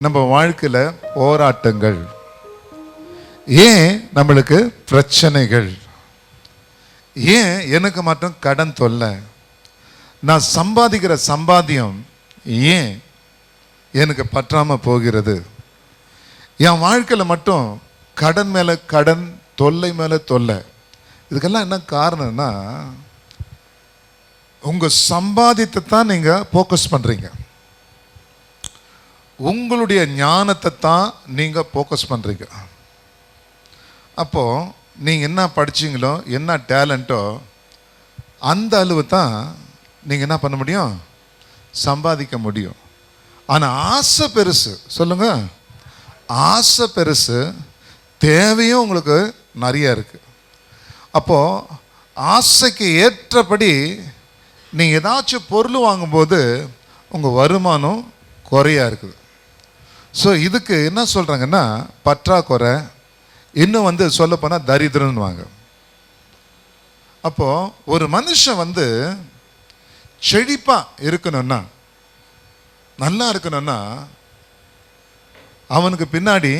நம்ம வாழ்க்கையில் போராட்டங்கள், ஏன் நம்மளுக்கு பிரச்சனைகள், ஏன் எனக்கு மட்டும் கடன் தொல்லை, நான் சம்பாதிக்கிற சம்பாத்தியம் ஏன் எனக்கு பற்றாமல் போகிறது, என் வாழ்க்கையில் மட்டும் கடன் மேலே கடன், தொல்லை மேலே தொல்லை. இதுக்கெல்லாம் என்ன காரணம்னா, உங்கள் சம்பாதியத்தை தான் நீங்கள் ஃபோக்கஸ் பண்ணுறீங்க, உங்களுடைய ஞானத்தை தான் நீங்கள் ஃபோக்கஸ் பண்ணுறீங்க. அப்போது நீங்கள் என்ன படிச்சிங்களோ, என்ன டேலண்ட்டோ, அந்த அளவு தான் நீங்கள் என்ன பண்ண முடியும், சம்பாதிக்க முடியும். ஆனால் ஆசை பெருசு. சொல்லுங்கள், ஆசை பெருசு, தேவையும் உங்களுக்கு நிறைய இருக்குது. அப்போது ஆசைக்கு ஏற்றபடி நீங்கள் ஏதாச்சும் பொருள் வாங்கும்போது உங்கள் வருமானம் குறையா இருக்குது. ஸோ இதுக்கு என்ன சொல்கிறாங்கன்னா, பற்றாக்குறை, இன்னும் சொல்லப்போனால் தரித்திரன்னு வாங்க. அப்போது ஒரு மனுஷன் செழிப்பாக இருக்கணும்னா, நல்லா இருக்கணும்னா, அவனுக்கு பின்னாடி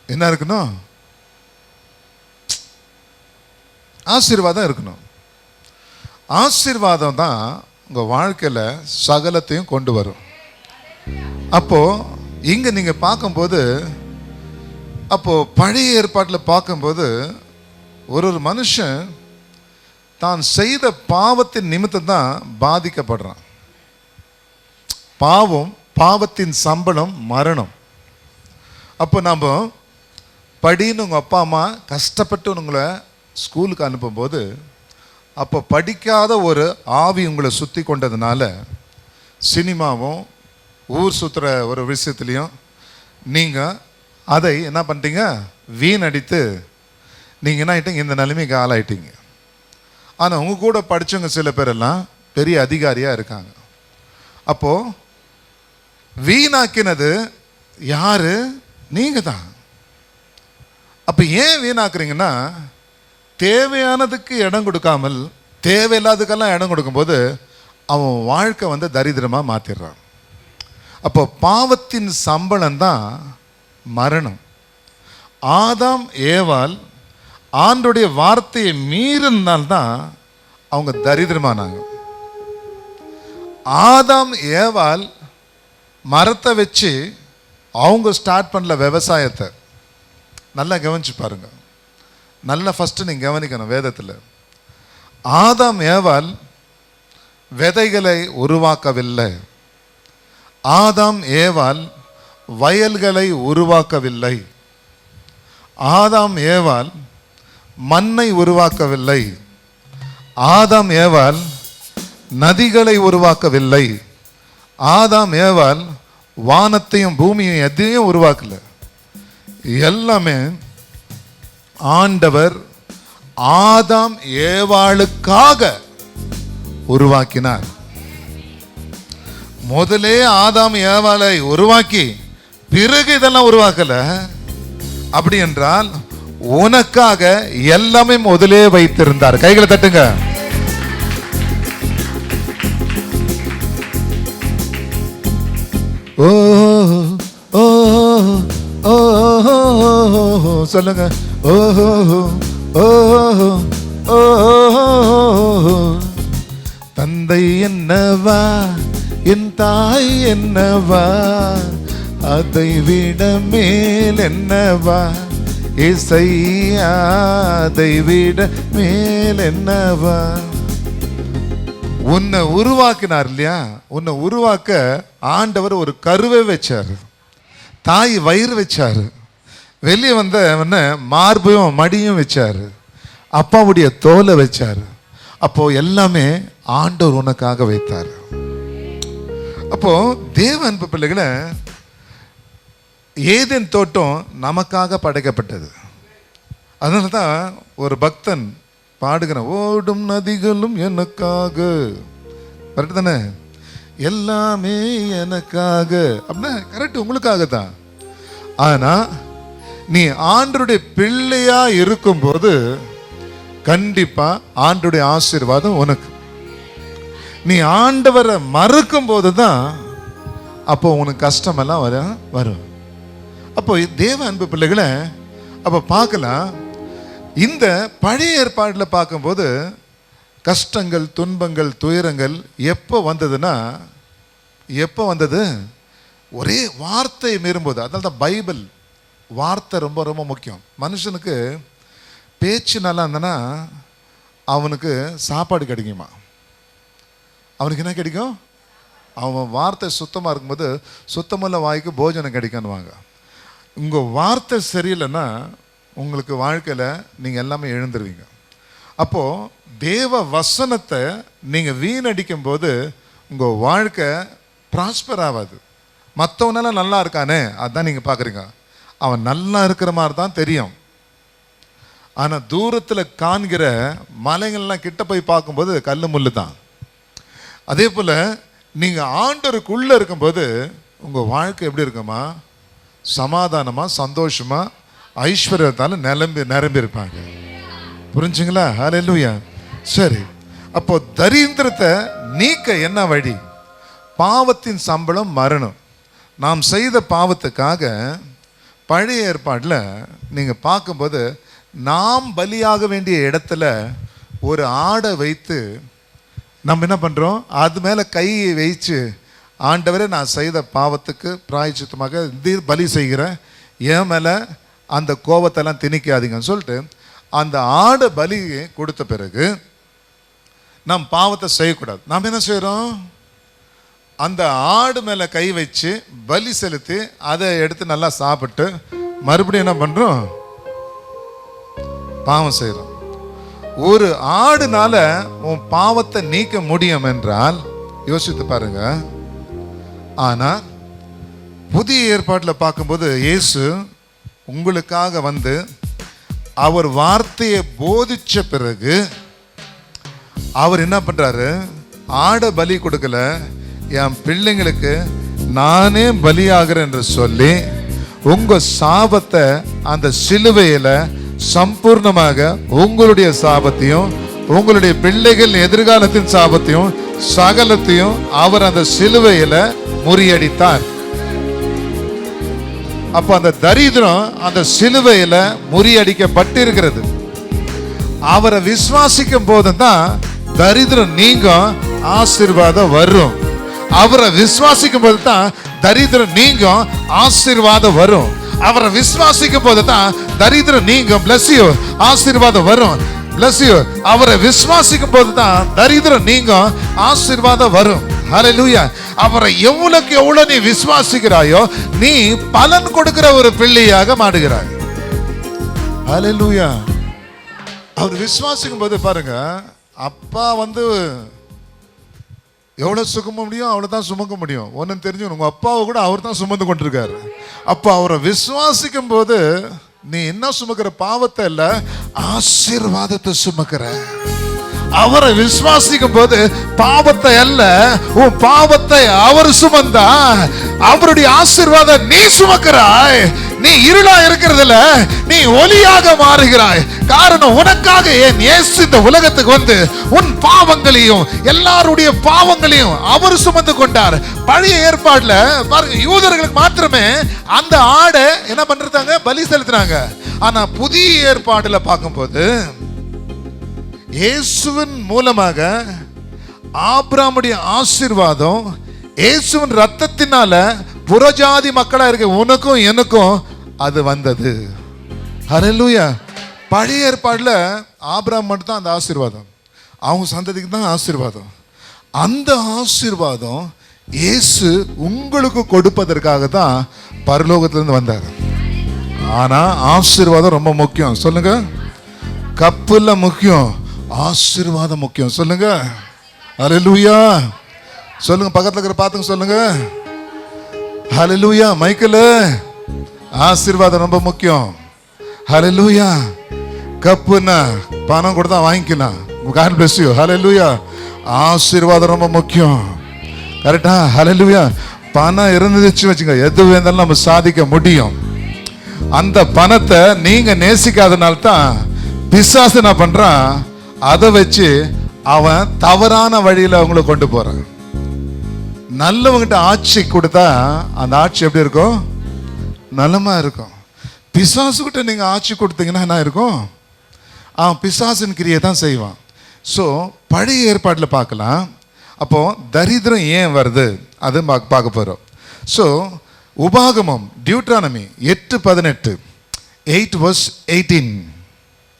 என்ன இருக்கணும், ஆசீர்வாதம் இருக்கணும். ஆசீர்வாதம் தான் உங்கள் வாழ்க்கையில் சகலத்தையும் கொண்டு வரும். அப்போது இங்கே நீங்கள் பார்க்கும்போது, அப்போது பழைய ஏற்பாட்டில் பார்க்கும்போது ஒரு மனுஷன் தான் செய்த பாவத்தின் நிமித்தம் தான் பாதிக்கப்படுறான். பாவத்தின் சம்பளம் மரணம். அப்போ நம்ம படின்னு உங்கள் அப்பா அம்மா கஷ்டப்பட்டு உங்களை ஸ்கூலுக்கு அனுப்பும்போது, அப்போ படிக்காத ஒரு ஆவி உங்களை சுற்றி கொண்டதுனால சினிமாவும் ஊர் சுற்றுற ஒரு விஷயத்துலையும் நீங்கள் அதை என்ன பண்ணிட்டீங்க, வீணடித்து நீங்கள் என்ன ஆகிட்டீங்க, இந்த நிலைமைக்கு ஆளாயிட்டீங்க. ஆனால் உங்கள் கூட படித்தவங்க சில பேரெல்லாம் பெரிய அதிகாரியாக இருக்காங்க. அப்போது வீணாக்கினது யார், நீங்கள் தான். அப்போ ஏன் வீணாக்குறீங்கன்னா, தேவையானதுக்கு இடம் கொடுக்காமல் தேவையில்லாததுக்கெல்லாம் இடம் கொடுக்கும்போது அவன் வாழ்க்கை தரித்திரமாக மாற்றிடுறான். அப்போ பாவத்தின் சம்பளம் தான் மரணம். ஆதாம் ஏவாள் ஆண்டோடைய வார்த்தையை மீறினால்தான் அவங்க தரித்திரமானாங்க. ஆதாம் ஏவாள் மரத்தை வச்சு அவங்க ஸ்டார்ட் பண்ணல விவசாயத்தை. நல்லா கவனிச்சு பாருங்க, நல்லா ஃபஸ்ட்டு நீங்கள் கவனிக்கணும். வேதத்தில் ஆதாம் ஏவாள் விதைகளை உருவாக்கவில்லை, ஆதாம் ஏவாள் வயல்களை உருவாக்கவில்லை, ஆதாம் ஏவாள் மண்ணை உருவாக்கவில்லை, ஆதாம் ஏவாள் நதிகளை உருவாக்கவில்லை, ஆதாம் ஏவாள் வானத்தையும் பூமியையும் எதையும் உருவாக்கல. எல்லாமே ஆண்டவர் ஆதாம் ஏவாளுக்காக உருவாக்கினார். முதலே ஆதாம் ஏவாளை உருவாக்கி பிறகு இதெல்லாம் உருவாக்கல. அப்படி என்றால் உனக்காக எல்லாமே முதலே வைத்திருந்தார். கைகளை தட்டுங்க. ஓ ஓ ஓ சொல்லுங்க. ஓ ஓ ஓ தந்தை என்னவா, என் தாய் என்னவா, அதை விட மேல் என்னவா, இசையா அதை விட மேல் என்னவா. உன்னை உருவாக்கினார் இல்லையா, உன்னை உருவாக்க ஆண்டவர் ஒரு கருவை வச்சார், தாய் வயிறு வச்சார், வெளியே வந்த மார்பையும் மடியும் வச்சார், அப்பாவுடைய தோலை வச்சார். அப்போ எல்லாமே ஆண்டவர் உனக்காக வைத்தார். அப்போ தேவ அன்பு பிள்ளைகளை, ஏதேன் தோட்டம் நமக்காக படைக்கப்பட்டது. அதனால தான் ஒரு பக்தன் பாடுகிறான், ஓடும் நதிகளும் எனக்காக. கரெக்டு தானே, எல்லாமே எனக்காக அப்படின்னா கரெக்ட், உங்களுக்காக தான். ஆனால் நீ ஆண்டருடைய பிள்ளையா இருக்கும்போது கண்டிப்பா ஆண்டருடைய ஆசீர்வாதம் உனக்கு. நீ ஆண்டவரை மறுக்கும் போது தான் அப்போ உனக்கு கஷ்டமெல்லாம் வரும். அப்போ தேவ அன்பு பிள்ளைகளை அப்போ பார்க்கலாம். இந்த பழைய ஏற்பாட்டில் பார்க்கும்போது கஷ்டங்கள், துன்பங்கள், துயரங்கள் எப்போ வந்தது? ஒரே வார்த்தை மீறும்போது. அதனால தான் பைபிள் வார்த்தை ரொம்ப ரொம்ப முக்கியம். மனுஷனுக்கு பேச்சு நல்லா இருந்தனா அவனுக்கு சாப்பாடு கிடைக்குமா? அவனுக்கு என்ன கிடைக்கும்? அவன் வார்த்தை சுத்தமாக இருக்கும்போது சுத்தமுள்ள வாய்க்கு போஜனம் கிடைக்கணுவாங்க. உங்கள் வார்த்தை சரியில்லைன்னா உங்களுக்கு வாழ்க்கையில் நீங்கள் எல்லாமே எழுந்துருவீங்க. அப்போது தேவ வசனத்தை நீங்கள் வீணடிக்கும் போது உங்கள் வாழ்க்கை ப்ராஸ்பர் ஆகாது. மற்றவனெல்லாம் நல்லா இருக்கானே, அதுதான் நீங்கள் பார்க்குறீங்க. அவன் நல்லா இருக்கிற மாதிரி தான் தெரியும். ஆனால் தூரத்தில் காண்கிற மலைகள்லாம் கிட்ட போய் பார்க்கும்போது கல் முள்ளு தான். அதே போல் நீங்கள் ஆண்டவருக்குள்ளே இருக்கும்போது உங்கள் வாழ்க்கை எப்படி இருக்குமா? சமாதானமாக, சந்தோஷமாக, ஐஸ்வர்யத்தால் நிரம்பி இருப்பாங்க. புரிஞ்சுங்களா? ஹல்லேலூயா. சரி, அப்போ தரித்திரத்தை நீக்க என்ன வழி? பாவத்தின் சம்பளம் மரணம். நாம் செய்த பாவத்துக்காக பழைய ஏற்பாட்டில் நீங்கள் பார்க்கும்போது நாம் பலியாக வேண்டிய இடத்துல ஒரு ஆடை வைத்து நம்ம என்ன பண்ணுறோம்? அது மேலே கையை வைச்சு, ஆண்டவரே நான் செய்த பாவத்துக்கு பிராயச்சித்தமாக இது பலி செய்கிறேன், என் மேலே அந்த கோபத்தெல்லாம் திணிக்காதீங்கன்னு சொல்லிட்டு அந்த ஆடை பலி கொடுத்த பிறகு நம் பாவத்தை செய்யக்கூடாது. நாம் என்ன செய்கிறோம்? அந்த ஆடு மேலே கை வச்சு பலி செலுத்தி அதை எடுத்து நல்லா சாப்பிட்டு மறுபடியும் என்ன பண்ணுறோம்? பாவம் செய்கிறோம். ஒரு ஆடுனால உன் பாவத்தை நீக்க முடியும் என்றால் யோசித்து பாருங்க. ஆனால் புதிய ஏற்பாட்டில் பார்க்கும்போது இயேசு உங்களுக்காக வந்து அவர் வார்த்தையை போதிச்ச பிறகு அவர் என்ன பண்றாரு? ஆடை பலி கொடுக்கல, என் பிள்ளைங்களுக்கு நானே பலியாகிறேன் என்று சொல்லி உங்க சாபத்தை அந்த சிலுவையில சம்பூர்ணமாக, உங்களுடைய சாபத்தையும் உங்களுடைய பிள்ளைகள் எதிர்காலத்தின் சாபத்தையும் சகலத்தையும் அவர் அந்த சிலுவையில முறியடித்தார். அப்ப அந்த தரித்திரம் அந்த சிலுவையில முறியடிக்கப்பட்டிருக்கிறது. அவரை விசுவாசிக்கும் போதுதான் தரித்திரம் நீங்கும், ஆசீர்வாதம் வரும். அவரை விசுவாசிக்கும் போது தான் தரித்திரம் நீங்கும், ஆசீர்வாதம் வரும். அவரை விசுவாசிக்கும் போது தான் தரித்திரம் நீங்கும், bless you, ஆசீர்வாதம் வரும், bless you. அவரை விசுவாசிக்கும் போது தான் தரித்திரம் நீங்கும், ஆசீர்வாதம் வரும். ஹல்லேலூயா. அவரை எவ்வளவுக்கு எவ்வளவு நீ விசுவாசிக்கிறாயோ நீ பலன் கொடுக்கிற ஒரு பிள்ளையாக மாறுகிறாய். ஹல்லேலூயா. அவர் விசுவாசிக்கும் போது பாருங்க, அப்பா வந்து எவ்வளவு சுமக்க முடியும் அவ்வளவுதான் சுமக்க முடியும். ஒன்னு தெரிஞ்சு உங்க அப்பாவை கூட அவர் தான் சுமந்து கொண்டிருக்காரு. அப்ப அவரை விசுவாசிக்கும் போது நீ என்ன சுமக்கிற? பாவத்தை இல்ல, ஆசீர்வாதத்தை சுமக்கிற. அவரை விசுவாசிக்கும் போது பாவத்தை அல்ல, உன் பாவத்தை அவர் சுமந்தா அவருடைய ஆசீர்வாதம் நீ சுமக்கிறாய். நீ இருளா இருக்கிறதுல நீ ஒளியாக மாறுகிறாய். காரணம், உனக்காக ஏன் இயேசு இந்த உலகத்துக்கு வந்து உன் பாவங்களையும் எல்லாருடைய பாவங்களையும் அவர் சுமந்து கொண்டார். பழைய ஏற்பாடுல பாருங்க, யூதர்களுக்கு மாத்திரமே அந்த ஆடை என்ன பண்றாங்க? பலி செலுத்தினாங்க. ஆனா புதிய ஏற்பாடுல பார்க்கும்போது இயேசுவின் மூலமாக ஆபிரகாமுடைய ஆசீர்வாதம் இயேசுவின் ரத்தத்தினால புறஜாதி மக்களா இருக்க உனக்கும் எனக்கும் அது வந்தது. ஹல்லேலூயா. பழைய ஏற்பாடுல ஆபிரகாம் மட்டும் தான் அந்த ஆசீர்வாதம், அவங்க சந்ததிக்கு தான் ஆசீர்வாதம். அந்த ஆசீர்வாதம் இயேசு உங்களுக்கு கொடுப்பதற்காக தான் பரலோகத்திலிருந்து வந்தார். ஆனா ஆசீர்வாதம் ரொம்ப முக்கியம். சொல்லுங்க, கப்புல முக்கியம், ஆசீர்வாதம் முக்கியம். சொல்லுங்க ஹல்லேலூயா. சொல்லுங்க, பக்கத்துல இருக்கிற பாத்துங்க சொல்லுங்க ஹல்லேலூயா. மைக்கேல், ஆசீர்வாதம் ரொம்ப முக்கியம். ஹல்லேலூயா. கப்புன்னா பணம் கொடுத்தா வாங்கிக்கலாம். God bless you. ஹல்லேலூயா. ஆசீர்வாதம் ரொம்ப முக்கியம். கரெக்டா? ஹல்லேலூயா. பணம் இருந்துச்சு வச்சுங்க, எது வேணாலும் நம்ம சாதிக்க முடியும். அந்த பணத்தை நீங்க நேசிக்காதனால தான் பிசாசு என்ன பண்றான்? அதை வச்சு அவன் தவறான வழியில அவங்களை கொண்டு போறான். நல்லவங்கிட்ட ஆட்சி கொடுத்தா அந்த ஆட்சி எப்படி இருக்கும்? நலமா இருக்கும். பிசாசுகிட்ட நீங்க ஆட்சி கொடுத்தீங்கன்னா என்ன இருக்கும்? பிசாசின் கிரியை தான் செய்வான். ஸோ பழைய ஏற்பாட்டில் பார்க்கலாம். அப்போ தரித்திரம் ஏன் வருது அது பார்க்க போகிறோம். ஸோ உபாகமம் டியூட்ரானமி 8:18 8:18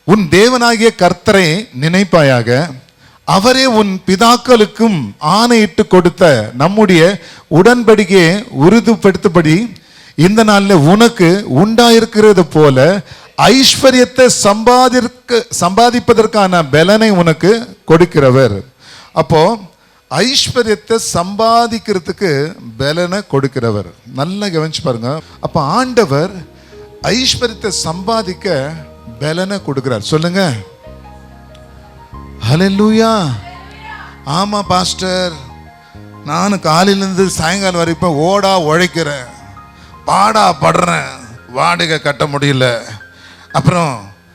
உன் தேவனாகிய கர்த்தரை நினைப்பாயாக, அவரே உன் பிதாக்களுக்கும் ஆணையிட்டு கொடுத்த நம்முடைய உடன்படிக்கையை உறுதிப்படுத்தபடி இந்த நாளில் உனக்கு உண்டாயிருக்கிறது போல ஐஸ்வர்யத்தை சம்பாதிப்பதற்கான பலனை உனக்கு கொடுக்கிறவர். அப்போ ஐஸ்வர்யத்தை சம்பாதிக்கிறதுக்கு பலனை கொடுக்கிறவர். நல்லா கவனிச்சு பாருங்க. அப்ப ஆண்டவர் ஐஸ்வர்யத்தை சம்பாதிக்க பலனை கொடுக்கிறார். சொல்லுங்க ஹல்லேலூயா. ஆமா பாஸ்டர், நான் காலையிலேருந்து சாயங்காலம் வரைக்கும் ஓடா உழைக்கிறேன், பாடா படுறேன், வாடகை கட்ட முடியல, அப்புறம்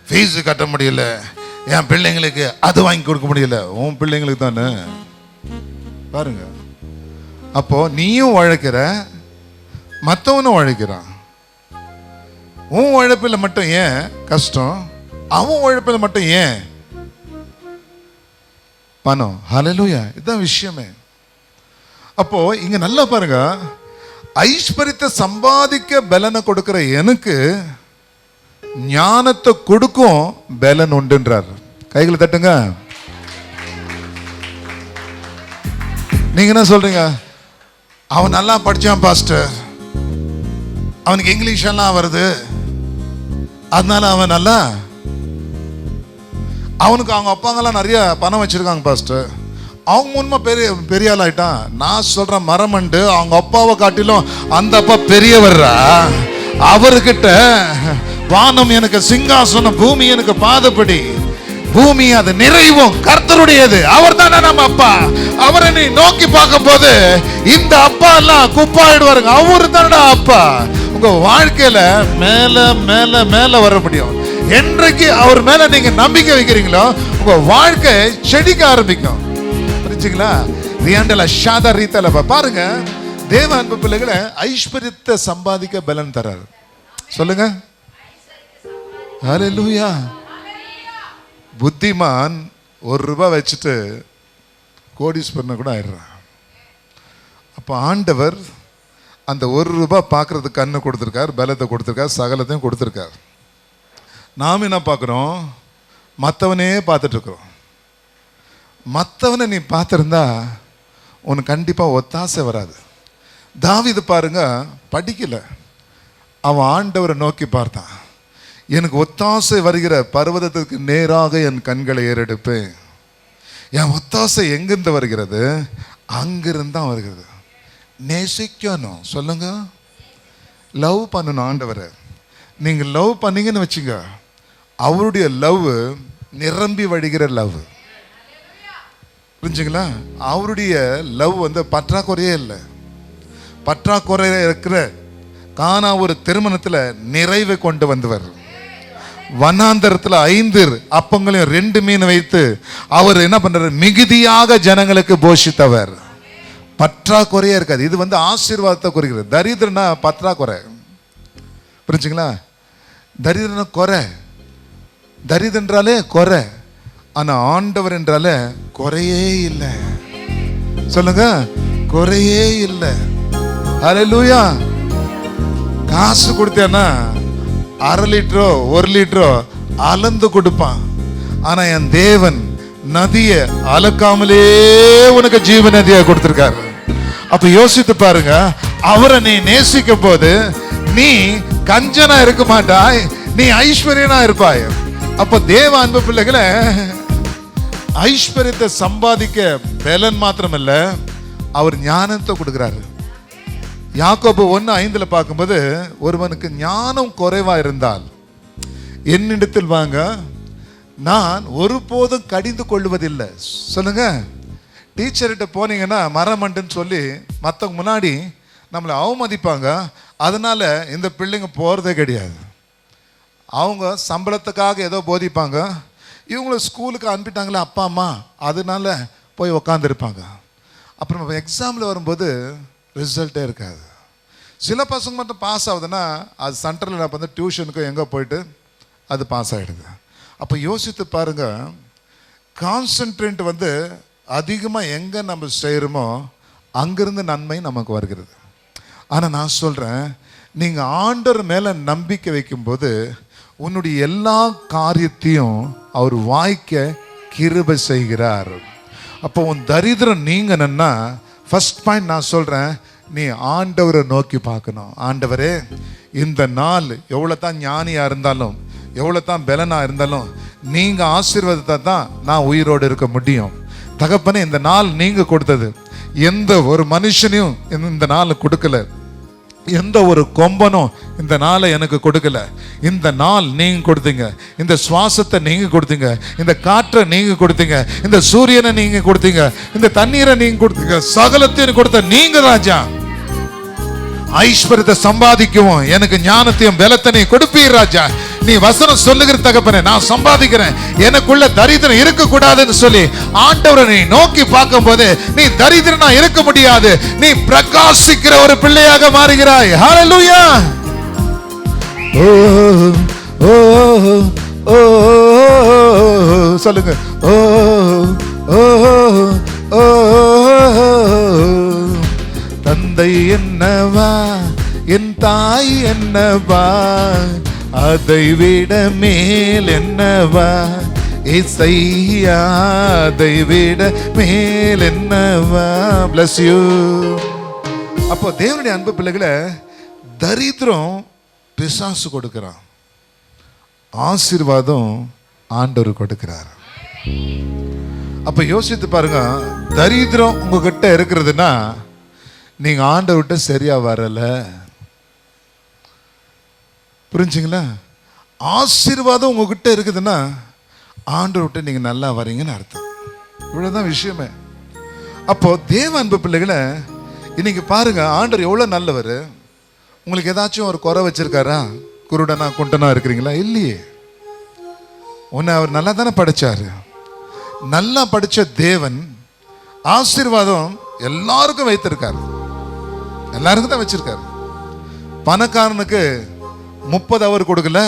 ஃபீஸு கட்ட முடியல, என் பிள்ளைங்களுக்கு அது வாங்கி கொடுக்க முடியல. உன் பிள்ளைங்களுக்கு தானே பாருங்க. அப்போ நீயும் உழைக்கிற, மற்றவனும் உழைக்கிறான். உன் உழைப்பில் மட்டும் ஏன் கஷ்டம், அவன் உழைப்பில் மட்டும் ஏன் பணம்? ஹல்லேலூயா. இதுதான் விஷயமே. அப்போ இங்க நல்லா பாருங்க, ஐஸ்வர்யத்தை சம்பாதிக்க பலனை கொடுக்கிற எனக்கு ஞானத்தை கொடுக்கும் பலன் உண்டுன்றார். கைகளை தட்டுங்க. நீங்க என்ன சொல்றீங்க? அவன் நல்லா படிச்சான் பாஸ்டர், அவனுக்கு இங்கிலீஷ் எல்லாம் வருது, அதனால அவன் நல்லா, அவனுக்கு அவங்க அப்பாங்கெல்லாம் நிறைய பணம் வச்சிருக்காங்க பாஸ்டர், அவங்க முன்மா பெரிய ஆள் ஆயிட்டான். நான் சொல்றேன் மரமண்டு அவங்க அப்பாவை காட்டிலும் அந்த அப்பா பெரியவர்ரா. அவர்கிட்ட வானம் எனக்கு சிங்காசனம், பூமி எனக்கு பாதப்படி, பூமி அது நிறைவும் கர்த்தருடையது. அவர் தானே நம்ம அப்பா. அவரை நீ நோக்கி பார்க்கும் போது இந்த அப்பா எல்லாம் குப்பாயிடுவாருங்க. அவரு தானடா அப்பா. உங்க வாழ்க்கையில மேல மேல மேல வர முடியும். என்றைக்கு அவர் மேல நீங்க நம்பிக்கை வைக்கிறீங்களோ உங்க வாழ்க்கை செடிக்க ஆரம்பிக்கும். புரிஞ்சுங்களா? ரியாண்டல ஷாதா ரீதல பாருங்க, தேவ அன்பு பிள்ளைகளை ஐஸ்வர்யத்தை சம்பாதிக்க பலன் தராரு. சொல்லுங்க ஹல்லேலூயா. புத்திமான் ₹1 வச்சுட்டு கோடீஸ்வரன் கூட ஆயிடுறான். அப்போ ஆண்டவர் அந்த ₹1 பார்க்கறதுக்கு கண்ணு கொடுத்துருக்கார், பலத்தை கொடுத்துருக்கார், சகலத்தையும் கொடுத்துருக்கார். நாம் என்ன பார்க்குறோம்? மற்றவனே பார்த்துட்டு இருக்கிறோம். மற்றவனை நீ பார்த்துருந்தா உனக்கு கண்டிப்பாக ஒத்தாசை வராது. தாவீது பாருங்க, படிக்கல, அவன் ஆண்டவரை நோக்கி பார்த்தான். எனக்கு ஒத்தாசை வருகிற பர்வதத்திற்கு நேராக என் கண்களை ஏறெடுப்பேன். என் ஒத்தாசை எங்கிருந்து வருகிறது? அங்கிருந்து தான் வருகிறது. நேசிக்கணும். சொல்லுங்க, லவ் பண்ணணும் ஆண்டவரை. நீங்கள் லவ் பண்ணீங்கன்னு வச்சுங்க, அவருடைய லவ் நிரம்பி வழிகிற லவ். புரிஞ்சுங்களா? அவருடைய லவ் பற்றாக்குறையே இல்லை. பற்றாக்குறை இருக்கிற கானா ஒரு திருமணத்தில் நிறைவை கொண்டு வந்தவர். வனாந்தரத்தில் 5 அப்பங்களையும் 2 மீன் வைத்து அவர் என்ன பண்றாரு? மிகுதியாக ஜனங்களுக்கு போஷித்தவர். பற்றாக்குறையே இருக்காது. இது ஆசீர்வாதத்தை குறிக்கிறது. தரித்திரனா பற்றாக்குறை. புரிஞ்சுங்களா? தரித்திரனா குறை. தரித்திரன்றாலே குறை. ஆனா ஆண்டவர் என்றாலே குறையே இல்லை. சொல்லுங்க, குறையே இல்லை. ஹல்லேலூயா. காசு கொடுத்தேன்னா 1/2 லிட்டரோ 1 லிட்டரோ அளந்து கொடுப்பான். ஆனா என் தேவன் நதிய அளக்காமலே உனக்கு ஜீவ நதியா கொடுத்திருக்காரு. அப்ப யோசித்து பாருங்க, அவரை நீ நேசிக்கும் போது நீ கஞ்சனா இருக்க மாட்டாய், நீ ஐஸ்வர்யனா இருப்பாய். அப்ப தேவ அன்பு பிள்ளைகளை, ஐஸ்வர்யத்தை சம்பாதிக்க பலன் மாத்திரமல்ல, அவர் ஞானத்தை கொடுக்கிறாரு. யாக்கோபு 1:5 பார்க்கும்போது, ஒருவனுக்கு ஞானம் குறைவா இருந்தால் என்னிடத்தில் வாங்க, நான் ஒருபோதும் கடிந்து கொள்வதில்லை. சொல்லுங்க. டீச்சர்கிட்ட போனீங்கன்னா மரமண்டுன்னு சொல்லி மற்றவங்க முன்னாடி நம்மளை அவமதிப்பாங்க. அதனால இந்த பிள்ளைங்க போகிறதே கிடையாது. அவங்க சம்பளத்துக்காக ஏதோ போதிப்பாங்க, இவங்கள ஸ்கூலுக்கு அனுப்பிட்டாங்களே அப்பா அம்மா, அதனால போய் உக்காந்துருப்பாங்க. அப்புறம் எக்ஸாமில் வரும்போது ரிசல்ட்டே இருக்காது. சில பசங்க மட்டும் பாஸ் ஆகுதுன்னா அது சென்டரில் நான் வந்து டியூஷனுக்கு எங்கே போயிட்டு அது பாஸ் ஆகிடுது. அப்போ யோசித்து பாருங்கள், கான்சன்ட்ரேட் வந்து அதிகமாக எங்கே நம்ம செய்கிறோமோ அங்கிருந்து நன்மை நமக்கு வருகிறது. ஆனால் நான் சொல்கிறேன், நீங்கள் ஆண்டவர் மேலே நம்பிக்கை வைக்கும்போது உன்னுடைய எல்லா காரியத்தையும் அவர் வாய்க்க கிருபை செய்கிறார். அப்போ உன் தரித்திரம் நீங்கணும்னா ஃபர்ஸ்ட் பாயிண்ட் நான் சொல்கிறேன், நீ ஆண்டவரை நோக்கி பார்க்கணும். ஆண்டவரே, இந்த நாள் எவ்வளோ தான் ஞானியாக இருந்தாலும், எவ்வளோ தான் பலனாக இருந்தாலும், நீங்கள் ஆசீர்வாதத்தை தான் நான் உயிரோடு இருக்க முடியும். தகப்பனே, இந்த நாள் நீங்கள் கொடுத்தது, எந்த ஒரு மனுஷனையும் இந்த நாள் கொடுக்கல, எந்த ஒரு கொம்பனும் இந்த நாளை எனக்கு கொடுக்கல. இந்த நாள் நீங்க கொடுத்தீங்க, இந்த சுவாசத்தை நீங்க கொடுத்தீங்க, இந்த காற்றை நீங்க கொடுத்தீங்க, இந்த சூரியனை நீங்க கொடுத்தீங்க, இந்த தண்ணீரை நீங்க கொடுத்தீங்க, சகலத்தையும் கொடுத்த நீங்க ராஜா. ஐஸ்வர்யத்தை சம்பாதிக்கவும் எனக்கு ஞானத்தையும் பலத்தையும் கொடுப்பீர் ராஜா. நீ வசனம் சொல்லுகிற தகப்பனே, நான் சம்பாதிக்கிறேன், எனக்குள்ள தரித்திரம் இருக்க கூடாதுன்னு சொல்லி ஆண்டவரை நீ நோக்கி பார்க்கும் போது நீ தரித்திரனா இருக்க முடியாது. நீ பிரகாசிக்கிற ஒரு பிள்ளையாக மாறுகிறாய். ஹல்லேலூயா. ஓ ஓ ஓ சொல்லுங்க. ஓ ஓ ஓ தந்தை என்னவா, என் தாய் என்னவா, அதை விட மேல் என்னவா, இசையா அதை விட மேல் என்னவா. bless you. அப்போ தேவனுடைய அன்பு பிள்ளைகளை, தரித்திரம் பிசாசு கொடுக்கிறான், ஆசீர்வாதம் ஆண்டவர் கொடுக்கிறார். அப்ப யோசித்து பாருங்க, தரித்திரம் உங்ககிட்ட இருக்கிறதுனா நீங்க ஆண்டவர்கிட்ட சரியா வரல. புரிஞ்சுங்களா? ஆசீர்வாதம் உங்ககிட்ட இருக்குதுன்னா ஆண்டவர்கிட்ட நீங்க நல்லா வரீங்கன்னு அர்த்தம். இவ்வளவுதான் விஷயமே. அப்போ தேவ அன்பு பிள்ளைகளை, இன்னைக்கு பாருங்க, ஆண்டவர் எவ்வளவு நல்லவர். உங்களுக்கு ஏதாச்சும் ஒரு குறை வச்சிருக்காரா? குருடனா குண்டனா இருக்கிறீங்களா? இல்லையே. உன்னை அவர் நல்லா தானே படிச்சாரு. நல்லா படிச்ச தேவன் ஆசீர்வாதம் எல்லாருக்கும் வைத்திருக்காரு, எல்லாருக்கும் தான் வச்சிருக்காரு. பணக்காரனுக்கு 30 அவர் கொடுக்கல,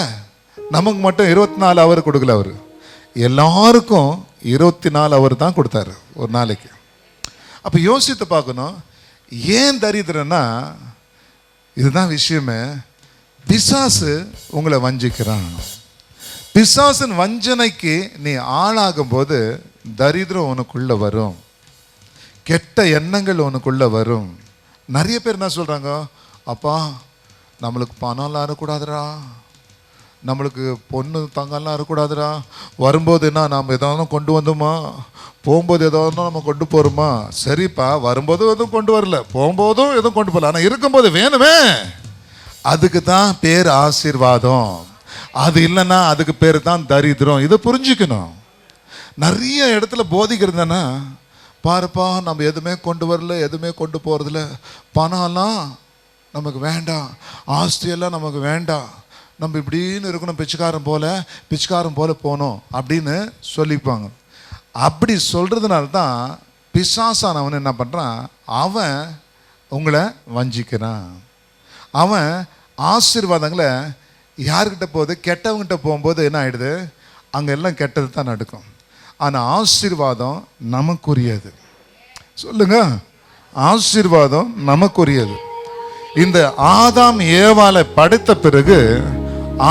நமக்கு மட்டும் 24 அவர் கொடுக்கல. அவர் எல்லாருக்கும் 24 அவர் தான் கொடுத்தாரு ஒரு நாளைக்கு. அப்ப யோசித்து பார்க்கணும், ஏன் தரித்திரன்னா இதுதான் விஷயமே. பிசாசு உங்களை வஞ்சிக்கிறான். பிசாசின் வஞ்சனைக்கு நீ ஆளாகும் போது தரித்திரம் உனக்குள்ள வரும், கெட்ட எண்ணங்கள் உனக்குள்ள வரும். நிறைய பேர் என்ன சொல்றாங்க, அப்பா நம்மளுக்கு பணம்லாம் இருக்கக்கூடாதுரா, நம்மளுக்கு பொண்ணு தங்கம்லாம் இருக்கக்கூடாதுரா, வரும்போது என்ன நாம் ஏதாவது கொண்டு வந்தோமா, போகும்போது ஏதாவது நம்ம கொண்டு போகிறோமா? சரிப்பா, வரும்போதும் எதுவும் கொண்டு வரல, போகும்போதும் எதுவும் கொண்டு போகல, ஆனால் இருக்கும்போது வேணுமே. அதுக்கு தான் பேர் ஆசீர்வாதம். அது இல்லைன்னா அதுக்கு பேர் தான் தரித்திரம். இதை புரிஞ்சுக்கணும். நிறைய இடத்துல போதிக்கிறதுனா, பாருப்பா நம்ம எதுவுமே கொண்டு வரல, எதுவுமே கொண்டு போகிறதில்ல, பணம்லாம் நமக்கு வேண்டாம், ஆஸ்தியெல்லாம் நமக்கு வேண்டாம், நம்ம இப்படின்னு இருக்கணும், பிச்சைக்காரன் போல போகணும் அப்படின்னு சொல்லிப்பாங்க. அப்படி சொல்கிறதுனால தான் பிசாசானவன் என்ன பண்ணுறான், அவன் உங்களை வஞ்சிக்கிறான். அவன் ஆசீர்வாதங்களை யார்கிட்ட போகுது, கெட்டவங்கிட்ட போகும்போது என்ன ஆகிடுது, அங்கே எல்லாம் கெட்டது தான் நடக்கும். ஆனால் ஆசீர்வாதம் நமக்குரியது. சொல்லுங்க, ஆசீர்வாதம் நமக்குரியது. இந்த ஆதாம் ஏவாளை படைத்த பிறகு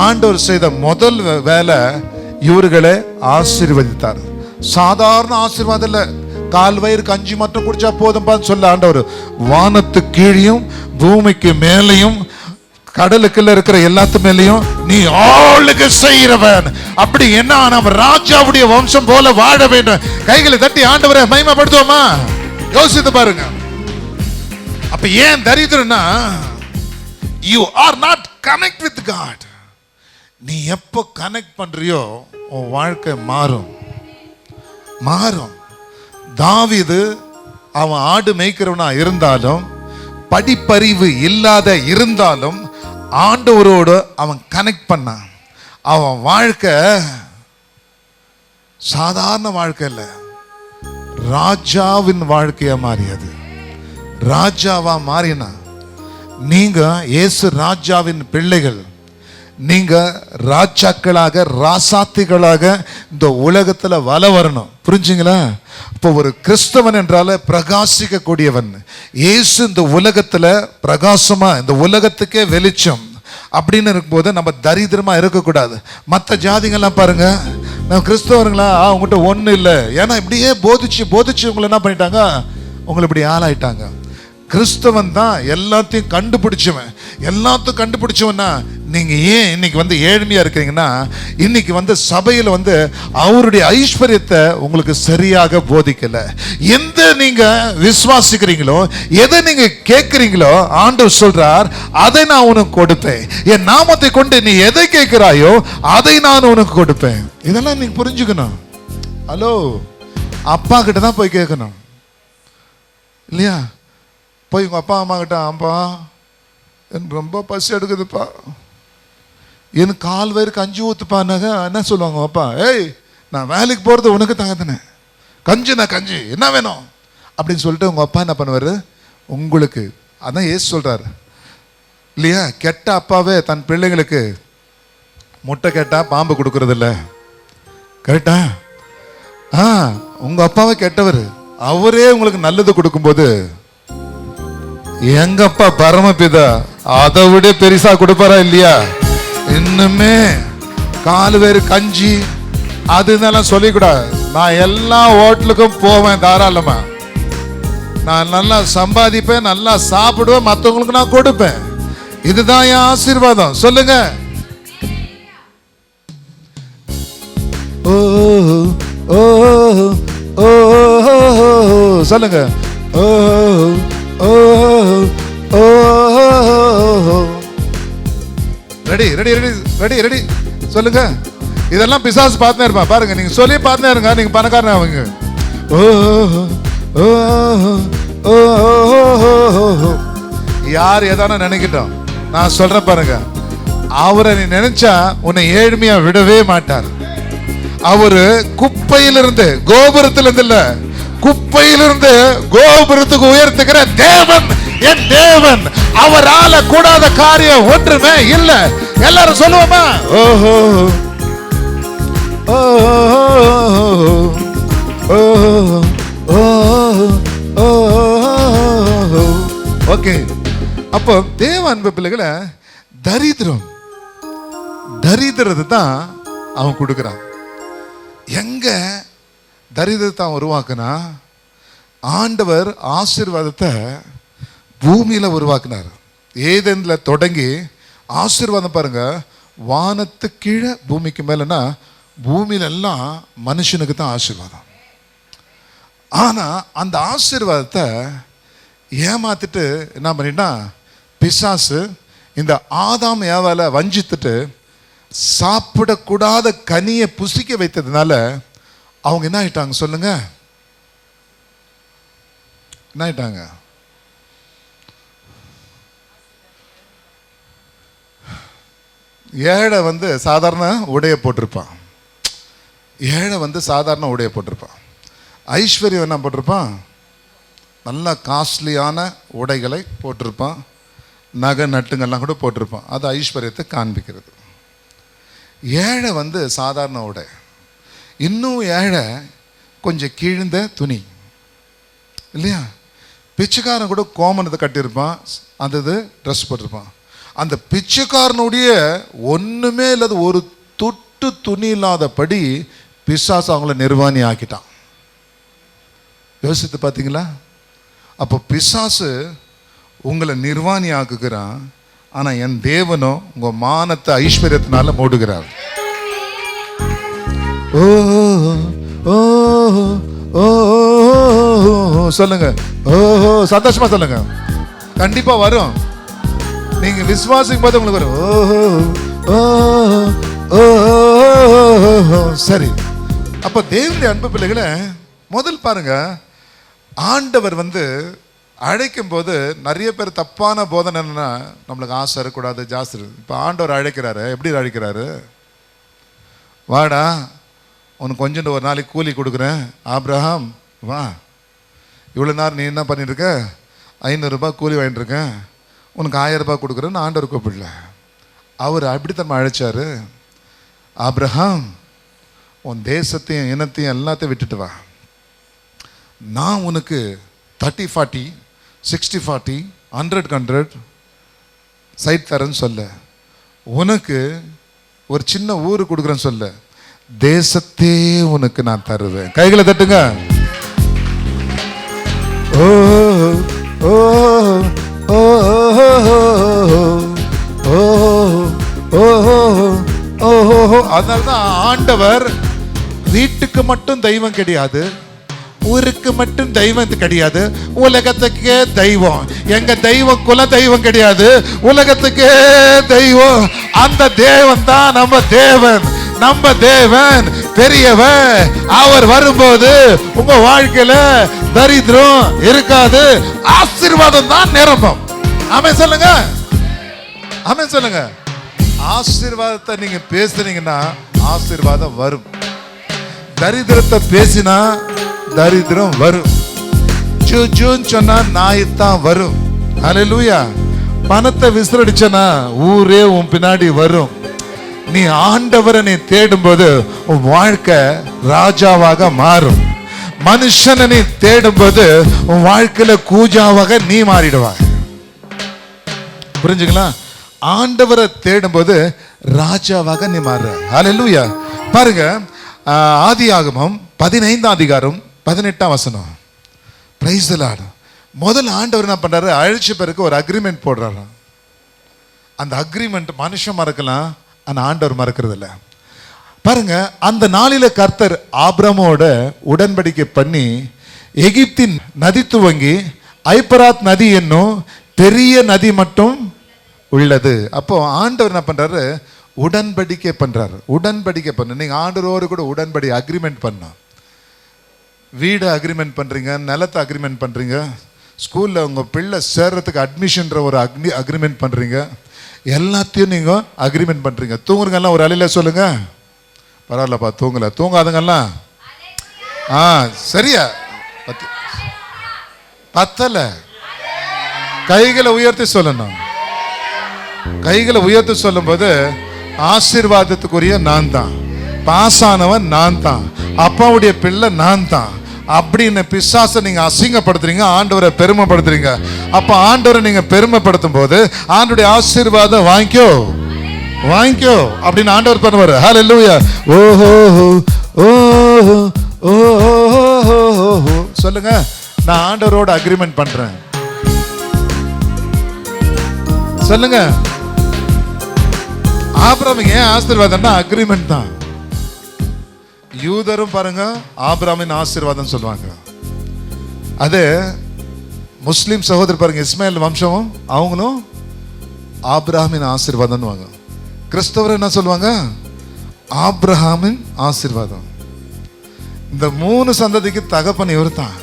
ஆண்டவர் செய்த முதல் வேலை இவர்களை ஆசீர்வதித்தார். சாதாரண ஆசீர்வாதம் இல்லை, கால் வயிறு கஞ்சி மட்டும் குடிச்சா போதும் சொல்ல ஆண்டவர் வானத்து கீழியும் பூமிக்கு மேலையும் கடலுக்குள்ள இருக்கிற எல்லாத்து மேலையும் நீ ஆளுக செய்கிறவன். அப்படி என்ன, நம்ம ராஜாவுடைய வம்சம் போல வாழ வேண்டும். கைகளை தட்டி ஆண்டவரை மகிமைப்படுத்துவோமா? யோசித்து பாருங்க. அப்ப ஏன் தரித்திரம்னா, you are not connect with God. நீ எப்போ கனெக்ட் பண்றியோ உன் வாழ்க்கை மாறும். தாவீது அவன் ஆடு மேய்க்கிறவனா இருந்தாலும், படிப்பறிவு இல்லாத இருந்தாலும், ஆண்டவரோடு அவன் கனெக்ட் பண்ணான். அவன் வாழ்க்கை சாதாரண வாழ்க்கை இல்லை, ராஜாவின் வாழ்க்கையா மாறியது. ராஜாவா மாறினா, நீங்க இயேசு ராஜாவின் பிள்ளைகள். நீங்க ராஜாக்களாக ராசாத்திகளாக இந்த உலகத்துல வல வரணும். புரிஞ்சுங்களா? இப்போ ஒரு கிறிஸ்தவன் என்றால பிரகாசிக்க கூடியவன். இயேசு இந்த உலகத்துல பிரகாசமா, இந்த உலகத்துக்கே வெளிச்சம் அப்படின்னு இருக்கும்போது நம்ம தரித்திரமா இருக்கக்கூடாது. மற்ற ஜாதிகள்லாம் பாருங்க, நம்ம கிறிஸ்தவருங்களா அவங்ககிட்ட ஒன்றும் இல்லை, ஏன்னா இப்படியே போதிச்சு உங்களை என்ன பண்ணிட்டாங்க, உங்களை இப்படி ஆளாயிட்டாங்க. கிறிஸ்தவன் தான் எல்லாத்தையும் கண்டுபிடிச்சவன்னா, நீங்க ஏன் இன்னைக்கு ஏழ்மையா இருக்கிறீங்கன்னா, இன்னைக்கு சபையில அவருடைய ஐஸ்வர்யத்தை உங்களுக்கு சரியாக போதிக்கல. எந்த நீங்க விசுவாசிக்கிறீங்களோ, எதை நீங்க கேட்கிறீங்களோ, ஆண்டவர் சொல்றார், அதை நான் உனக்கு கொடுப்பேன். என் நாமத்தை கொண்டு நீ எதை கேட்கிறாயோ அதை நான் உனக்கு கொடுப்பேன். இதெல்லாம் நீங்க புரிஞ்சுக்கணும். ஹலோ, அப்பா கிட்ட தான் போய் கேட்கணும் இல்லையா? போய் உங்கள் அப்பா அம்மா கிட்ட, அப்பா எனக்கு ரொம்ப பசி எடுக்குதுப்பா, எனக்கு கால் வயிறு கஞ்சி ஊற்றுப்பானாங்க. என்ன சொல்லுவாங்க அப்பா? ஏய், நான் வேலைக்கு போகிறது உனக்கு தானே, கஞ்சி என்ன வேணும் அப்படின்னு சொல்லிட்டு உங்கள் அப்பா என்ன பண்ணுவார் உங்களுக்கு. அதான் ஏசு சொல்கிறார் இல்லையா, கெட்ட அப்பாவே தன் பிள்ளைங்களுக்கு முட்டை கேட்டால் பாம்பு கொடுக்கறதில்ல. கரெக்டா? உங்கள் அப்பாவே கெட்டவர், அவரே உங்களுக்கு நல்லது கொடுக்கும்போது எங்கப்பா பரமபிதா அதை விட பெருசா கொடுப்பாரா இல்லையா? இன்னுமே கால் வேறு கஞ்சி அதுதான் சொல்லிக்கூடாது. நான் எல்லா ஹோட்டலுக்கும் போவேன் தாராளமா, நான் நல்லா சம்பாதிப்பேன், நல்லா சாப்பிடுவேன், மற்றவங்களுக்கு நான் கொடுப்பேன். இதுதான் என் ஆசீர்வாதம். சொல்லுங்க. ஓ ஓ ஓ சொல்லுங்க. ஓ ஓ ஓ ready ready ready ready ready சொல்லுங்க. இதெல்லாம் பிசாசு பார்த்துனே இருப்பான் பாருங்க. நீங்க சொல்லி பார்த்துனே இருங்க, நீங்க பணக்காரன் அவங்க. ஓ ஓ ஓ யார் எதான நினைக்கிட்டோம், நான் சொல்றேன் பாருங்க. அவரை நீ நினைச்சா உன்னை ஏழ்மையா விடவே மாட்டார். அவரு குப்பையிலிருந்து, கோபுரத்திலிருந்து இல்ல, குப்பையிலிருந்து கோபுரத்துக்கு உயர்த்துகிற தேவன் என் தேவன். அவரால கூடாத காரியம் ஒன்றுமே இல்ல. எல்லாரும் சொல்லுவோமா? ஓஹோ ஓகே. அப்போ தேவ அன்பு பிள்ளைகளை, தரித்திரத்தை தான் அவன் கொடுக்கிறான். எங்க தரித்திரத்தை உருவாக்குனா, ஆண்டவர் ஆசீர்வாதத்தை பூமியில உருவாக்குனார். ஏதேன்ல தொடங்கி ஆசீர்வாதம் பாருங்க, வானத்து கீழே பூமிக்கு மேலனா, பூமியில எல்லாம் மனுஷனுக்கு தான் ஆசீர்வாதம். ஆனா அந்த ஆசீர்வாதத்தை ஏமாத்திட்டு என்ன பண்ணிட்டா பிசாசு, இந்த ஆதாம் ஏவாளை வஞ்சித்துட்டு சாப்பிடக்கூடாத கனியை புசிக்க வைத்ததுனால அவங்க என்ன ஆயிட்டாங்க சொல்லுங்க? என்ன ஆயிட்டாங்க? ஏழை சாதாரண உடைய போட்டிருப்பான். சாதாரண உடைய போட்டிருப்பான். ஐஸ்வர்யம் என்ன போட்டிருப்பான்? நல்ல காஸ்ட்லியான உடைகளை போட்டிருப்பான். நகை நட்டுங்கள்லாம் கூட போட்டிருப்பான். அது ஐஸ்வர்யத்தை காண்பிக்கிறது. ஏழை சாதாரண உடை. இன்னும் ஏழை கொஞ்சம் கிழிந்த துணி இல்லையா? பிச்சைக்காரன் கூட கோமனத்தை கட்டியிருப்பான், அந்த ட்ரெஸ் போட்டிருப்பான். அந்த பிச்சைக்காரனுடைய ஒன்றுமே இல்லாத ஒரு தொட்டு துணி இல்லாதபடி பிசாசு அவங்கள நிர்வாணி ஆக்கிட்டான். யோசித்து பார்த்தீங்களா? அப்போ பிசாசு உங்களை நிர்வாணி ஆக்குகிறான். ஆனால் என் தேவனோ உங்கள் மானத்தை ஐஸ்வர்யத்தினால மூடுகிறார். ஓ ஓ ஓ சொல்லுங்க. ஓஹோ, சந்தோஷமா சொல்லுங்க. கண்டிப்பா வரும். நீங்க விசுவாசிக்கும் போது உங்களுக்கு வரும். ஓஹோ ஓ சரி. அப்ப தேவனுடைய அன்பு பிள்ளைகளை முதல் பாருங்க, ஆண்டவர் அழைக்கும் போது நிறைய பேர் தப்பான போதனை என்னன்னா, நம்மளுக்கு ஆசை இருக்கக்கூடாது ஜாஸ்தி. இப்போ ஆண்டவர் அழைக்கிறாரு, எப்படி அழைக்கிறாரு? வாடா, உனக்கு கொஞ்சம் ஒரு நாளைக்கு கூலி கொடுக்குறேன், ஆபிரகாம் வா. இவ்வளோ நேரம் நீ என்ன பண்ணியிருக்க? 500 கூலி வாங்கிட்டு இருக்கேன், உனக்கு 1000 கொடுக்குறேன்னு ஆண்டவர் கூப்பிடல. அவர் அப்படித்தான் அழைச்சாரு, ஆபிரகாம் உன் தேசத்தையும் இனத்தையும் எல்லாத்தையும் விட்டுட்டு வா, நான் உனக்கு 30-40 60-40 100-100 சைட் தரேன்னு சொல்ல, உனக்கு ஒரு சின்ன ஊரு கொடுக்குறேன்னு சொல்ல, தேசத்தே உனக்கு நான் தருவேன். கைகளை தட்டுங்க. ஓ ஓ ஓ ஓ. அதனால்தான் ஆண்டவர் வீட்டுக்கு மட்டும் தெய்வம் கிடையாது, ஊருக்கு மட்டும் தெய்வம் கிடையாது, உலகத்துக்கே தெய்வம். எங்க தெய்வம் குல தெய்வம் கிடையாது, உலகத்துக்கே தெய்வம். அந்த தேவன் தான் நம்ம தேவன். நம்ம தேவன் பெரியவர். அவர் வரும்போது உங்க வாழ்க்கையில தரித்திரம் இருக்காது, ஆசீர்வாதம் தான் நிரம்பும். ஆமென் சொல்லுங்க, ஆமென் சொல்லுங்க. ஆசீர்வாதத்தை நீங்க பேசுனீங்கன்னா ஆசீர்வாதம் வரும். தரித்திரத்தை பேசினா தரித்திரம் வரும். ஜூன்னு சொன்னா நாய்த்தான் வரும். ஹல்லேலூயா. பணத்தை விசிறடிச்சனா ஊரே உன் பின்னாடி வரும். நீ ஆண்டவரை நீ தேடும் போது உன் வாழ்க்கை ராஜாவாக மாறும். மனுஷனை நீ தேடும் போது உன் வாழ்க்கையில கூஜாவாக நீ மாறிடுவாய். புரிஞ்சுங்களா? ஆண்டவரை தேடும் போது ராஜாவாக நீ மாறுற. ஹல்லேலூயா. பாருங்க, ஆதியாகமம் 15ஆம் அதிகாரம் 18ஆம் வசனம். Praise the Lord. முதல்ல ஆண்டவர் என்ன பண்றாரு, அழைச்ச பிறகு ஒரு அக்ரிமெண்ட் போடுறாரு. அந்த அக்ரிமெண்ட் மனுஷன் மறக்கலாம், ஆனா ஆண்டவர் மறக்கிறது இல்லை. பாருங்க, அந்த நாளில கர்த்தர் ஆபிரமோட உடன்படிக்கை பண்ணி எகிப்தின் நதி துவங்கி ஐப்பராத் நதி என்னும் பெரிய நதி மட்டும் உள்ளது. அப்போ ஆண்டவர் என்ன பண்றாரு, உடன்படிக்கை பண்றாரு. உடன்படிக்கை பண்ண நீங்க ஆண்டவரோடு கூட உடன்படி அக்ரிமெண்ட் பண்ண, வீடு அக்ரிமெண்ட் பண்றீங்க, நிலத்தை அக்ரிமெண்ட் பண்றீங்க, ஸ்கூல்ல உங்க பிள்ளை சேர்றதுக்கு அட்மிஷன்ற ஒரு அக்ரிமெண்ட் பண்றீங்க, எல்லாத்தையும் நீங்க அக்ரிமெண்ட் பண்றீங்க. தூங்குறங்கெல்லாம் ஒரு அலையில சொல்லுங்க. பரவாயில்லப்பா தூங்கல, தூங்காதுங்கெல்லாம் சரியா பத்தல. கைகளை உயர்த்தி சொல்லணும். கைகளை உயர்த்தி சொல்லும் போது ஆசீர்வாதத்துக்குரிய நான் தான், பாசானவன் நான் தான், அப்பாவுடைய பிள்ளை நான் தான் அப்படின்னு பிசாசை நீங்க அசிங்கப்படுத்துறீங்க, ஆண்டவரை பெருமைப்படுத்துறீங்க. அப்ப ஆண்டவரை நீங்க பெருமைப்படுத்தும் போது ஆண்டவருடைய ஆசீர்வாதம் வாங்கிக்கோ வாங்கிக்கோ அப்படின்னு ஆண்டவர் பண்ணுவாரு. ஹல்லேலூயா. ஓஹோ ஓஹோ ஓஹோ. சொல்லுங்க, நான் ஆண்டவரோட அக்ரிமெண்ட் பண்றேன். சொல்லுங்க. ஆபிரகாம் ஏன் ஆசீர்வாதம்னா அக்ரிமெண்ட் தான். யூதரும் பாருங்க ஆபிரகாமின் ஆசீர்வாதம் சொல்லுவாங்க. அது முஸ்லிம் சகோதரர் பாருங்க, இஸ்மாயில் வம்சம், அவங்களும் ஆபிரகாமின் ஆசீர்வாதம். கிறிஸ்தவர் என்ன சொல்லுவாங்க, ஆபிரகாமின் ஆசீர்வாதம். இந்த 3 சந்ததிக்கு தகப்பன் இவர் தான்.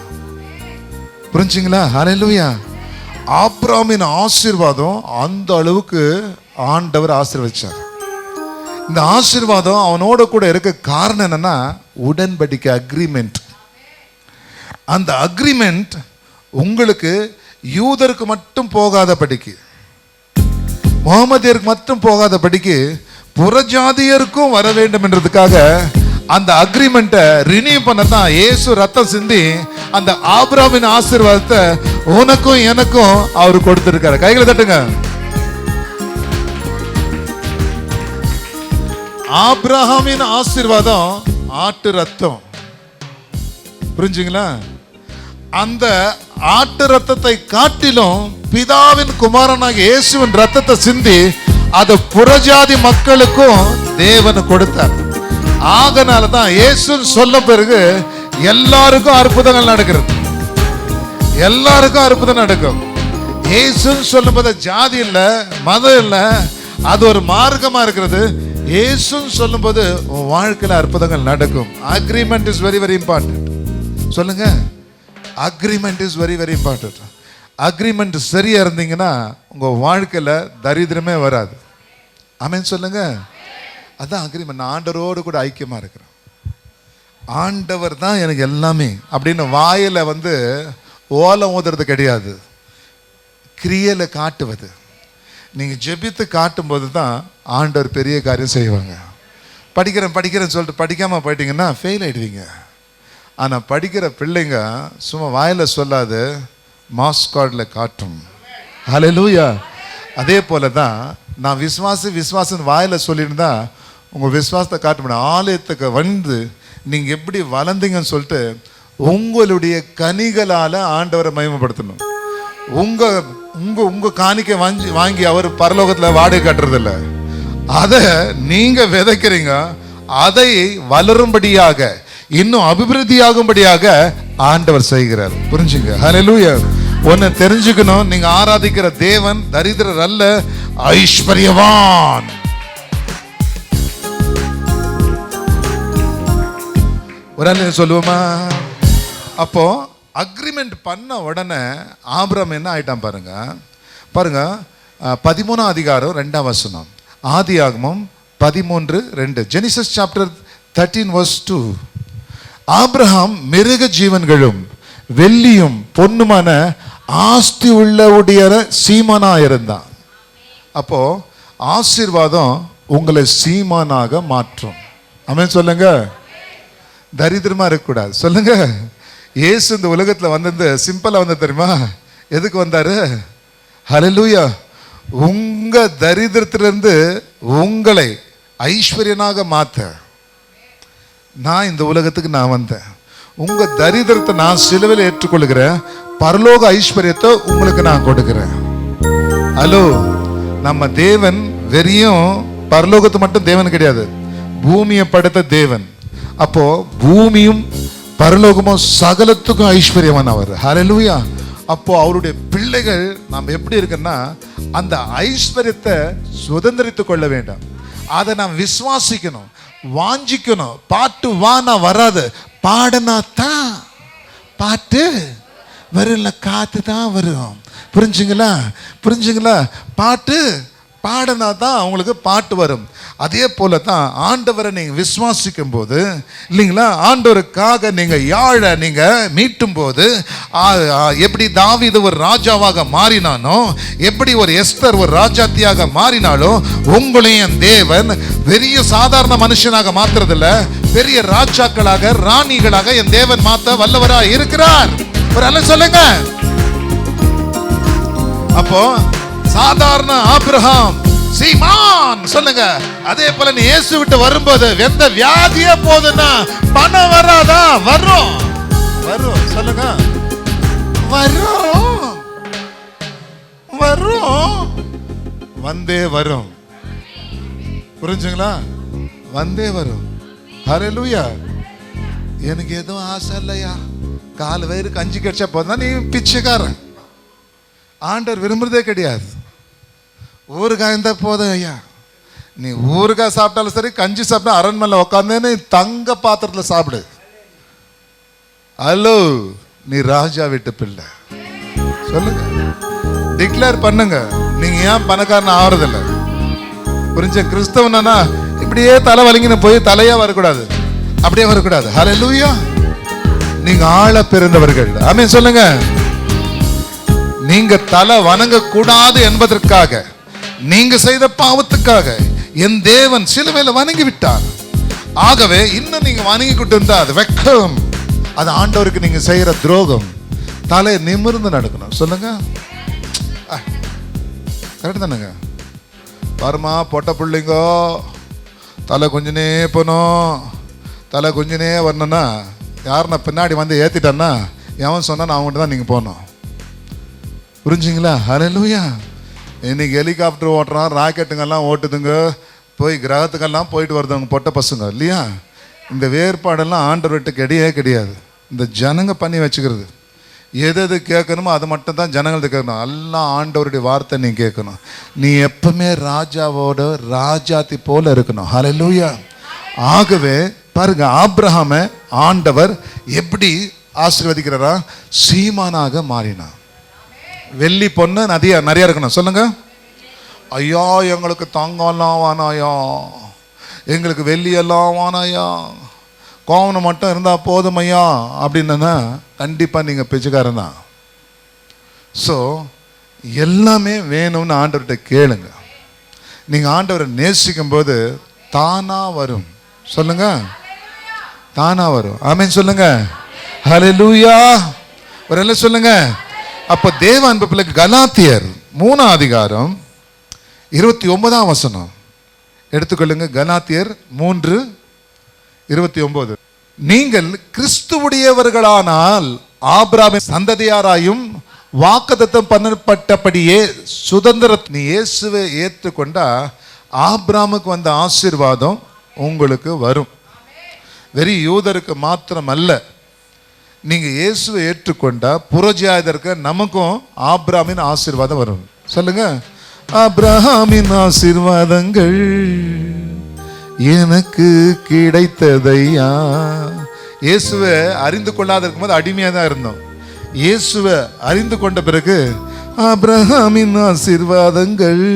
புரிஞ்சுங்களா? ஹல்லேலூயா. ஆபிரகாமின் ஆசீர்வாதம் அந்த அளவுக்கு ஆண்டவர் ஆசீர்வதிச்சார். இந்த ஆசீர்வாதம் அவனோட கூட இருக்க காரணம் என்னன்னா உடன்படிக்கை, அக்ரிமெண்ட். அந்த அக்ரிமெண்ட் உங்களுக்கு யூதருக்கு மட்டும் போகாதபடிக்கு, முகமதியருக்கு மட்டும் போகாதபடிக்கு புறஜாதியருக்கும் வர வேண்டும் என்றதுக்காக அந்த அக்ரிமெண்ட்டை ரினியூ பண்ணத்தான் இயேசு ரத்தம் சிந்தி அந்த ஆபிரகாமின் ஆசீர்வாதத்தை உனக்கும் எனக்கும் அவர் கொடுத்திருக்காரு. கைகளை தட்டுங்க. ஆபிரகாமின் ஆசீர்வாதம் ஆட்டு ரத்தம். புரிஞ்சுங்களா? அந்த ஆட்டு ரத்தத்தை காட்டிலும் பிதாவின் குமாரனாக இயேசுவின் ரத்தத்தை சிந்தி அது புறஜாதி மக்களுக்கும் தேவன் கொடுத்தார். ஆகனாலதான் இயேசுன்னு சொல்ல பிறகு எல்லாருக்கும் அற்புதங்கள் நடக்கிறது. எல்லாருக்கும் அற்புதம் நடக்கும். இயேசுன்னு சொல்லும் போது ஜாதி இல்ல, மதம் இல்ல, அது ஒரு மார்க்கமா இருக்கிறது. இயேசுன்னு சொல்லும் போது உன் வாழ்க்கையில அற்புதங்கள் நடக்கும். Agreement is very very important. சொல்லுங்க, agreement is very very important. Agreement சரியா இருந்தீங்கன்னா உங்க வாழ்க்கையில தரித்திரமே வராது. ஆமென் சொல்லுங்க. அதான் அக்ரிமெண்ட். ஆண்டவரோடு கூட ஐக்கியமா இருக்கிறேன், ஆண்டவர் தான் எனக்கு எல்லாமே அப்படின்னு வாயில ஓலம் ஊதுறது கிடையாது. கிரியையில் காட்டுவது. நீங்கள் ஜெபித்து காட்டும்போது தான் ஆண்டவர் பெரிய காரியம் செய்வாங்க. படிக்கிறேன்னு சொல்லிட்டு படிக்காமல் போயிட்டீங்கன்னா ஃபெயில் ஆகிடுவீங்க. ஆனால் படிக்கிற பிள்ளைங்க சும்மா வாயில் சொல்லாது, மாஸ்கார்டில் காட்டும். ஹல்லேலூயா. அதே போல தான் நான் விசுவாசம் வாயில் சொல்லியிருந்தா உங்கள் விசுவாசத்தை காட்ட முடியும். ஆலயத்துக்கு வந்து நீங்கள் எப்படி வளர்ந்தீங்கன்னு சொல்லிட்டு உங்களுடைய கனிகளால் ஆண்டவரை மகிமைப்படுத்தணும். உங்கள் காணிக்கை வாங்கி அவர் பரலோகத்தில் வாடகை கட்டுறதில்ல. அதை நீங்கள் விதைக்கிறீங்க, அதை வளரும்படியாக இன்னும் அபிவிருத்தியாகும்படியாக ஆண்டவர் செய்கிறார். புரிஞ்சுங்க. ஹல்லேலூயா. ஒன்னு தெரிஞ்சுக்கணும், நீங்க ஆராதிக்கிற தேவன் தரித்திரர் அல்ல, ஐஸ்வர்யவான். ஒரு ஆள் சொல்லுவோமா? அப்போ அக்ரிமெண்ட் பண்ண உடனே ஆபிரகாம் என்ன ஆயிட்டான் பாருங்க. 13ஆம் அதிகாரம் 2ஆம் வசனம், ஆதியாகமம் 13:2. Genesis chapter 13 verse 2. ஆபிரகாம் மிருக ஜீவன்களும் வெள்ளியும் பொன்னுமான ஆஸ்தி உள்ளவுடைய சீமானா இருந்தான். அப்போ ஆசீர்வாதம் உங்களை சீமானாக மாற்றும். ஆமென் சொல்லுங்க. தரித்திரமா இருக்கக்கூடாது. சொல்லுங்க. இயேசு இந்த உலகத்தில் வந்தது சிம்பிளா வந்தது தெரியுமா? எதுக்கு வந்தாரு? ஹல்லேலூயா. உங்க தரித்திரத்திலிருந்து உங்களை ஐஸ்வர்யனாக மாத்த நான் இந்த உலகத்துக்கு நான் வந்தேன். உங்க தரித்திரத்தை நான் சிலுவையில் ஏற்றுக்கொள்கிறேன், பரலோக ஐஸ்வர்யத்தை உங்களுக்கு நான் கொடுக்கிறேன். ஹலோ, நம்ம தேவன் வெறியும் பரலோகத்து மட்டும் தேவன் கிடையாது, பூமியை படைத்த தேவன். அப்போ பூமியும் பரலோகமும் சகலத்துக்கும் ஐஸ்வர்யமான அவர். ஹல்லேலூயா. அப்போ அவருடைய பிள்ளைகள் நாம் எப்படி இருக்குன்னா அந்த ஐஸ்வர்யத்தை சுதந்திரித்து கொள்ள வேண்டாம். அதை நாம் விசுவாசிக்கணும், வாஞ்சிக்கணும். பாட்டு வானா வராது, பாடனா தான் பாட்டு வரல, காத்து தான் வரும். புரிஞ்சுங்களா? பாட்டு பாடனா தான் அவங்களுக்கு பாட்டு வரும். அதே போல தான் ஆண்டவரை நீங்க விசுவாசிக்கும் போது இல்லைங்களா, ஆண்டவருக்காக நீங்க யாழ நீங்க மீட்டும் போது எப்படி தாவீது ஒரு ராஜாவாக மாறினானோ, எப்படி ஒரு எஸ்தர் ஒரு ராஜாத்தியாக மாறினாலோ, உங்களையும் தேவன் பெரிய சாதாரண மனுஷனாக மாத்துறதில்ல, பெரிய ராஜாக்களாக ராணிகளாக என் தேவன் மாத்த வல்லவராக இருக்கிறார். ஒரு அல்ல சொல்லுங்க. அப்போ சாதாரண ஆபிரகாம் சீமான் சொல்லுங்க. அதே போல நீ இயேசு விட்டு வரும்போது எந்த வியாதியே போதுன்னா பணம் வராதா? வரும் சொல்லுங்க. வரும் வந்தே வரும். புரிஞ்சுங்களா? வந்தே வரும். ஹல்லேலூயா. எனக்கு எதுவும் ஆசை இல்லையா, கால் வயிறு கஞ்சி கிடைச்சா போதும், நீ பிச்சைக்காரன். ஆண்டவர் விரும்புறதே கிடையாது. ஊறுகாய் இருந்தா போதும் ஐயா. நீ ஊறுகாய் சாப்பிட்டாலும் சரி, கஞ்சி சாப்பிட்டா அரண்மனையில் உட்காந்து தங்க பாத்திரத்தில் சாப்பிடு. ஹலோ, நீ ராஜா வீட்டு பிள்ளை. சொல்லுங்க, டிக்ளேர் பண்ணுங்க. நீங்க ஏன் பணக்காரன் ஆவறதில்லை? புரிஞ்ச? கிறிஸ்தவனா இப்படியே தலை வலிங்கின போய் தலையா வரக்கூடாது, அப்படியே வரக்கூடாது. ஹல்லேலூயா. நீங்க ஆள பிறந்தவர்கள். ஆமென் சொல்லுங்க. நீங்க தலை வணங்க கூடாது என்பதற்காக, நீங்க செய்த பாவத்துக்காக என் தேவன் சிலுவையில வணங்கி விட்டார். ஆகவே இன்னும் நீங்க வணங்கிக்கிட்டு இருந்தா அது வெக்கம், அது ஆண்டவருக்கு நீங்க செய்யற துரோகம். தலை நிமிர்ந்து நடக்கணும். சொல்லுங்க. கரெக்ட் தானுங்க? பாருமா, பொட்ட பிள்ளைங்கோ தலை கொஞ்சனே போனோம், தலை கொஞ்சனே வரணும்னா யாருன்னா பின்னாடி வந்து ஏத்திட்டான்னா எவன் சொன்னா அவங்ககிட்ட தான் நீங்க போகணும். புரிஞ்சுங்களா? ஹல்லேலூயா. இன்னைக்கு ஹெலிகாப்டர் ஓட்டுறான், ராக்கெட்டுங்கெல்லாம் ஓட்டுதுங்க, போய் கிரகத்துக்கெல்லாம் போயிட்டு வருதுங்க பொட்ட பசங்க இல்லையா? இந்த வேறுபாடெல்லாம் ஆண்டவர்கிட்ட கிடையாது. இந்த ஜனங்க பண்ணி வச்சுக்கிறது. எது கேட்கணுமோ அது மட்டும் தான் ஜனங்கள்ட்ட கேட்கணும். எல்லாம் ஆண்டவருடைய வார்த்தை நீ கேட்கணும். நீ எப்பவுமே ராஜாவோட ராஜாத்தி போல இருக்கணும். ஹல்லேலூயா. ஆகவே பாருங்க, ஆபிரகாமை ஆண்டவர் எப்படி ஆசீர்வதிக்கிறாரா? சீமானாக மாறினான். வெள்ளி பொண்ணு நிறைய இருக்கணும். சொல்லுங்க. ஐயா, எங்களுக்கு தங்கம்லாம் வானாயா, எங்களுக்கு வெள்ளியெல்லாம் வானாயா, கோவனம் மட்டும் இருந்தால் போதும் ஐயா அப்படின்னா கண்டிப்பாக நீங்கள் பிச்சைக்காரன் தான். ஸோ எல்லாமே வேணும்னு ஆண்டவர்கிட்ட கேளுங்க. நீங்கள் ஆண்டவரை நேசிக்கும் போது தானா வரும். சொல்லுங்க, தானா வரும். ஆமென் சொல்லுங்க. ஹல்லேலூயா. ஒரு எல்லாம் சொல்லுங்க. அப்போ தேவ அன்பு பிள்ளைக்கு கலாத்தியர் 3ஆம் அதிகாரம் 29ஆம் வசனம் எடுத்துக்கொள்ளுங்க. கலாத்தியர் 3:29. நீங்கள் கிறிஸ்துவுடையவர்களானால் ஆபிரகாமின் சந்ததியாராயும் வாக்குத்தத்தம் பண்ணப்பட்டபடியே சுதந்திர. நீ இயேசுவை ஏற்றுக்கொண்டா ஆபிரகாமுக்கு வந்த ஆசீர்வாதம் உங்களுக்கு வரும். வெறும் யூதருக்கு மாத்திரம் அல்ல, நீங்க இயேசுவை ஏற்றுக்கொண்டா புறஜாதியருக்கு நமக்கும் ஆபிரகாமின் ஆசீர்வாதம் வரும். சொல்லுங்க, ஆபிரகாமின் ஆசீர்வாதங்கள் எனக்கு கிடைத்ததையா. இயேசுவை அறிந்து கொள்ளாத இருக்கும்போது அடிமையாக தான் இருந்தோம். இயேசுவை அறிந்து கொண்ட பிறகு ஆபிரகாமின் ஆசீர்வாதங்கள்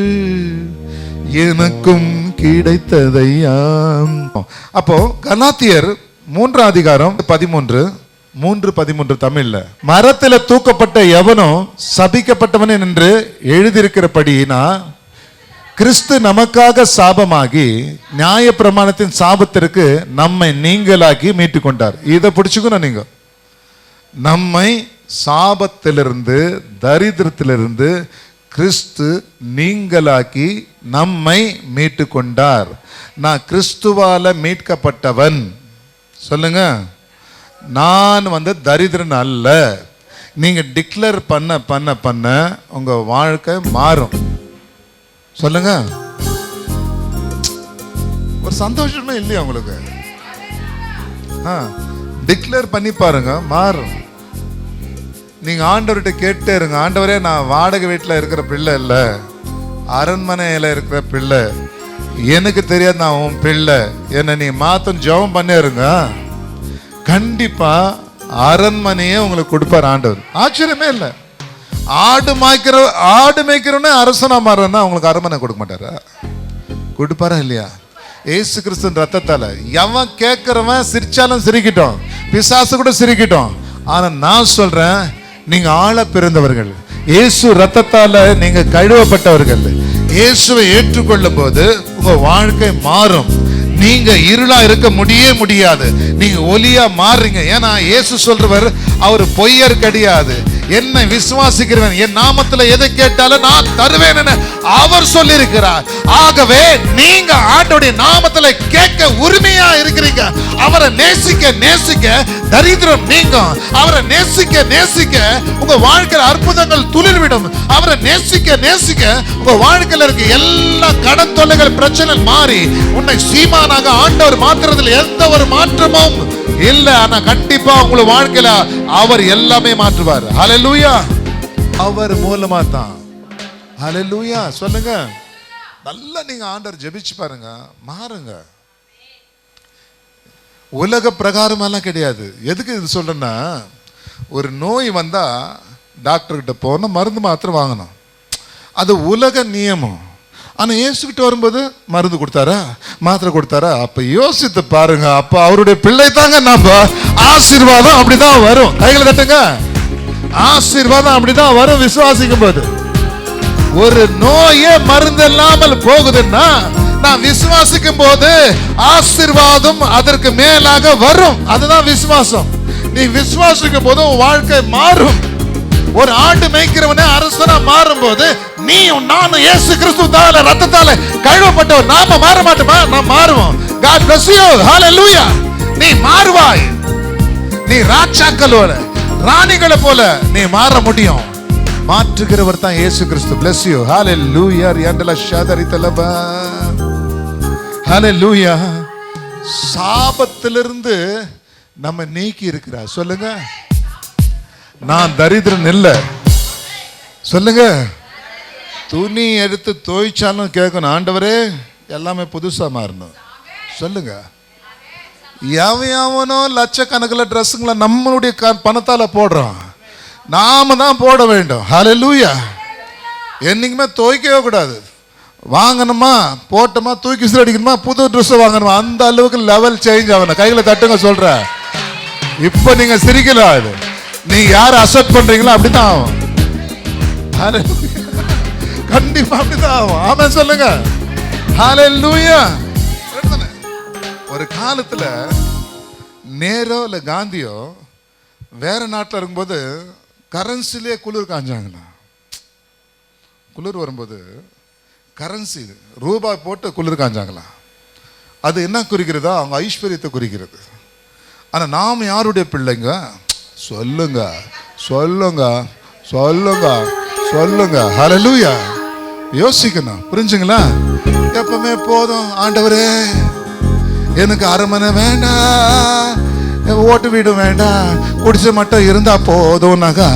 எனக்கும் கிடைத்ததையா. அப்போ கலாத்தியர் 3ஆம் அதிகாரம் 13 தமிழ்ல, மரத்துல தூக்கப்பட்ட எவனோ சபிக்கப்பட்டவன் என்று எழுதியிருக்கிறபடினா கிறிஸ்து நமக்காக சாபமாகி நியாய பிரமாணத்தின் சாபத்திற்கு நம்மை நீங்களாக்கி மீட்டு கொண்டார். இதை பிடிச்சுக்கணும். நீங்க நம்மை சாபத்திலிருந்து தரித்திரத்திலிருந்து கிறிஸ்து நீங்களாக்கி நம்மை மீட்டு கொண்டார். நான் கிறிஸ்துவால மீட்கப்பட்டவன். சொல்லுங்க, நான் தரித்திரன் அல்ல. நீங்க டிக்ளேர் பண்ண பண்ண பண்ண உங்க வாழ்க்கை மாறும். சொல்லுங்க, ஒரு சந்தோஷமே இல்லையா உங்களுக்கு? டிக்ளேர் பண்ணி பாருங்க, மாறும். நீங்க ஆண்டவர்கிட்ட கேட்டே இருங்க, ஆண்டவரே நான் வாடகை வீட்டில் இருக்கிற பிள்ளை இல்லை, அரண்மனையில் இருக்கிற பிள்ளை, எனக்கு தெரியாது நான் உன் பிள்ளை, என்னை நீ மாத்தம் ஜெபம் பண்ணே இருங்க. கண்டிப்பா அரண்மனையே உங்களுக்கு கொடுப்பார் ஆண்டவர். ஆச்சரியமே இல்லை. ஆடு மேய்க்கிறவனே அரசனா மாறனா உங்களுக்கு அரண்மனை கொடுக்க மாட்டாரா? கொடுப்பாரா இல்லையா? ஏசு கிறிஸ்து ரத்தத்தால எவன் கேட்கிறவன் சிரிச்சாலும் சிரிக்கட்டும், பிசாசு கூட சிரிக்கட்டும். ஆனா நான் சொல்றேன், நீங்க ஆள பிறந்தவர்கள், இயேசு ரத்தத்தால நீங்க கழுவப்பட்டவர்கள். இயேசுவை ஏற்றுக்கொள்ளும் போது உங்க வாழ்க்கை மாறும். நீங்க இருளா இருக்க முடியாது, நீங்க ஒளியா மாறுறீங்க. ஏன்னா இயேசு சொல்றவர் அவர் பொய்யர் கிடையாது. என்னை விசுவாசிக்கிறவன் என் நாமத்துல எதை கேட்டாலும் நான் தருவேன் அவர் சொல்லி இருக்கிறார். ஆகவே நீங்க ஆண்டவருடைய நாமத்துல கேட்க உரிமையா இருக்கிறீங்க. அவரை நேசிக்க நேசிக்க தரித்திரம் நீங்கும். அவரை நேசிக்க நேசிக்க உங்க வாழ்க்கையில் அற்புதங்கள் துளிர்விடும். அவரை நேசிக்க நேசிக்க உங்க வாழ்க்கையில் இருக்க எல்லா கடன் தொல்லைகள் பிரச்சனை மாறி உன்னை சீமானாக ஆண்டவர் மாற்றுறதுல எந்த ஒரு மாற்றமும் இல்ல. ஆனா கண்டிப்பா உங்க வாழ்க்கையில அவர் எல்லாமே மாற்றுவார். ஹல்லேலூயா. அவர் மூலமா தான். ஹல்லேலூயா. சொல்லுங்க, நல்லா நீங்க ஆண்டவர் ஜெபிச்சு பாருங்க, மாறுங்க. உலக பிரகாரம் எல்லாம் கிடையாது. எதுக்கு இது சொல்றேன்னா, ஒரு நோய் வந்தா டாக்டர் கிட்ட போகணும், மருந்து மாத்திரை வாங்கணும், அது உலக நியமம். ஆனா இயேசுகிட்ட வரும்போது மருந்து கொடுத்தாரா, மாத்திரை கொடுத்தாரா? அப்ப யோசித்து பாருங்க, அப்ப அவருடைய பிள்ளை தாங்க நம்ம. ஆசீர்வாதம் அப்படிதான் வரும். கைகளை தட்டுங்க. ஆசீர்வாதம் அப்படிதான் வரும் விசுவாசிக்கும் போது. ஒரு நோயே மருந்து இல்லாமல் போகுதுன்னா நான் விசுவாசிக்கும் போது ஆசீர்வாதம் அதற்கு மேலாக வரும். அதுதான் விசுவாசம். நீ விசுவாசிக்கும் போது உன் வாழ்க்கை மாறும். ஒரு ஆண்டு மேய்க்கிறவனே அரசனா மாறும் போது நீயும் நானும் இயேசு கிறிஸ்துவால ரத்தத்தால கழுவப்பட்டவர் நாம மாற மாட்டோமா? நாம் மாறுவோம். God bless you. Hallelujah. நீ மாறுவாய். நீ ராஜாக்களோட ராணிகளை போல நீ மாற முடியும். மாற்றுகிறவர் தான் இயேசு கிறிஸ்து. Bless you. Hallelujah. யண்டல ஷதரிதலப. Hallelujah. சாபத்திலிருந்து நம்ம நீக்கி இருக்கிறார். சொல்லுங்க, நான் தரித்திரன் இல்லை. சொல்லுங்க, துணி எடுத்து துவைச்சாலும் கேட்கணும், ஆண்டவரே எல்லாமே புதுசா மாறணும். சொல்லுங்க, எவனோ லட்சக்கணக்கில் ட்ரெஸ்ஸுங்களை நம்மளுடைய பணத்தால போடுறோம், நாம தான் போட வேண்டும். ஹல்லேலூயா. என்னைக்குமே துவைக்கவே கூடாது. வாங்கணுமா, போட்டோமா, தூக்கி அடிக்கணுமா, புது ட்ரெஸ் வாங்கணுமா, அந்த அளவுக்கு லெவல் சேஞ்ச் ஆகணும். கைகளை தட்டுங்க. சொல்ற, இப்ப நீங்க சிரிக்கலாம். இது நீங்க யாரை அசெப்ட் பண்றீங்களோ அப்படித்தான் ஆகும். கண்டிப்பா அப்படிதான் ஆகும். ஆமென் சொல்லுங்க. ஹalleluya. ஒரு காலத்துல நேரோ இல்ல காந்தியோ வேற நாட்டில் இருக்கும்போது கரன்சிலே குளிர் காஞ்சாங்களா. குளிர் வரும்போது கரன்சி ரூபாய் போட்டு குளிர் காஞ்சாங்களா. அது என்ன குறிக்கிறதா? அவங்க ஐஸ்வர்யத்தை குறிக்கிறது. ஆனால் நாம் யாருடைய பிள்ளைங்க? சொல்லுங்க சொல்லுங்க சொல்லுங்க சொல்லுங்க. ஹalleluya. யோசிக்கணும். புரிஞ்சுங்களா? எப்பவுமே போதும் ஆண்டவரே, எனக்கு அரமனை வேண்டாம், ஓட்டு வீடு வேண்டாம், குடிசை மட்டும் இருந்தா போதும்னாக்கா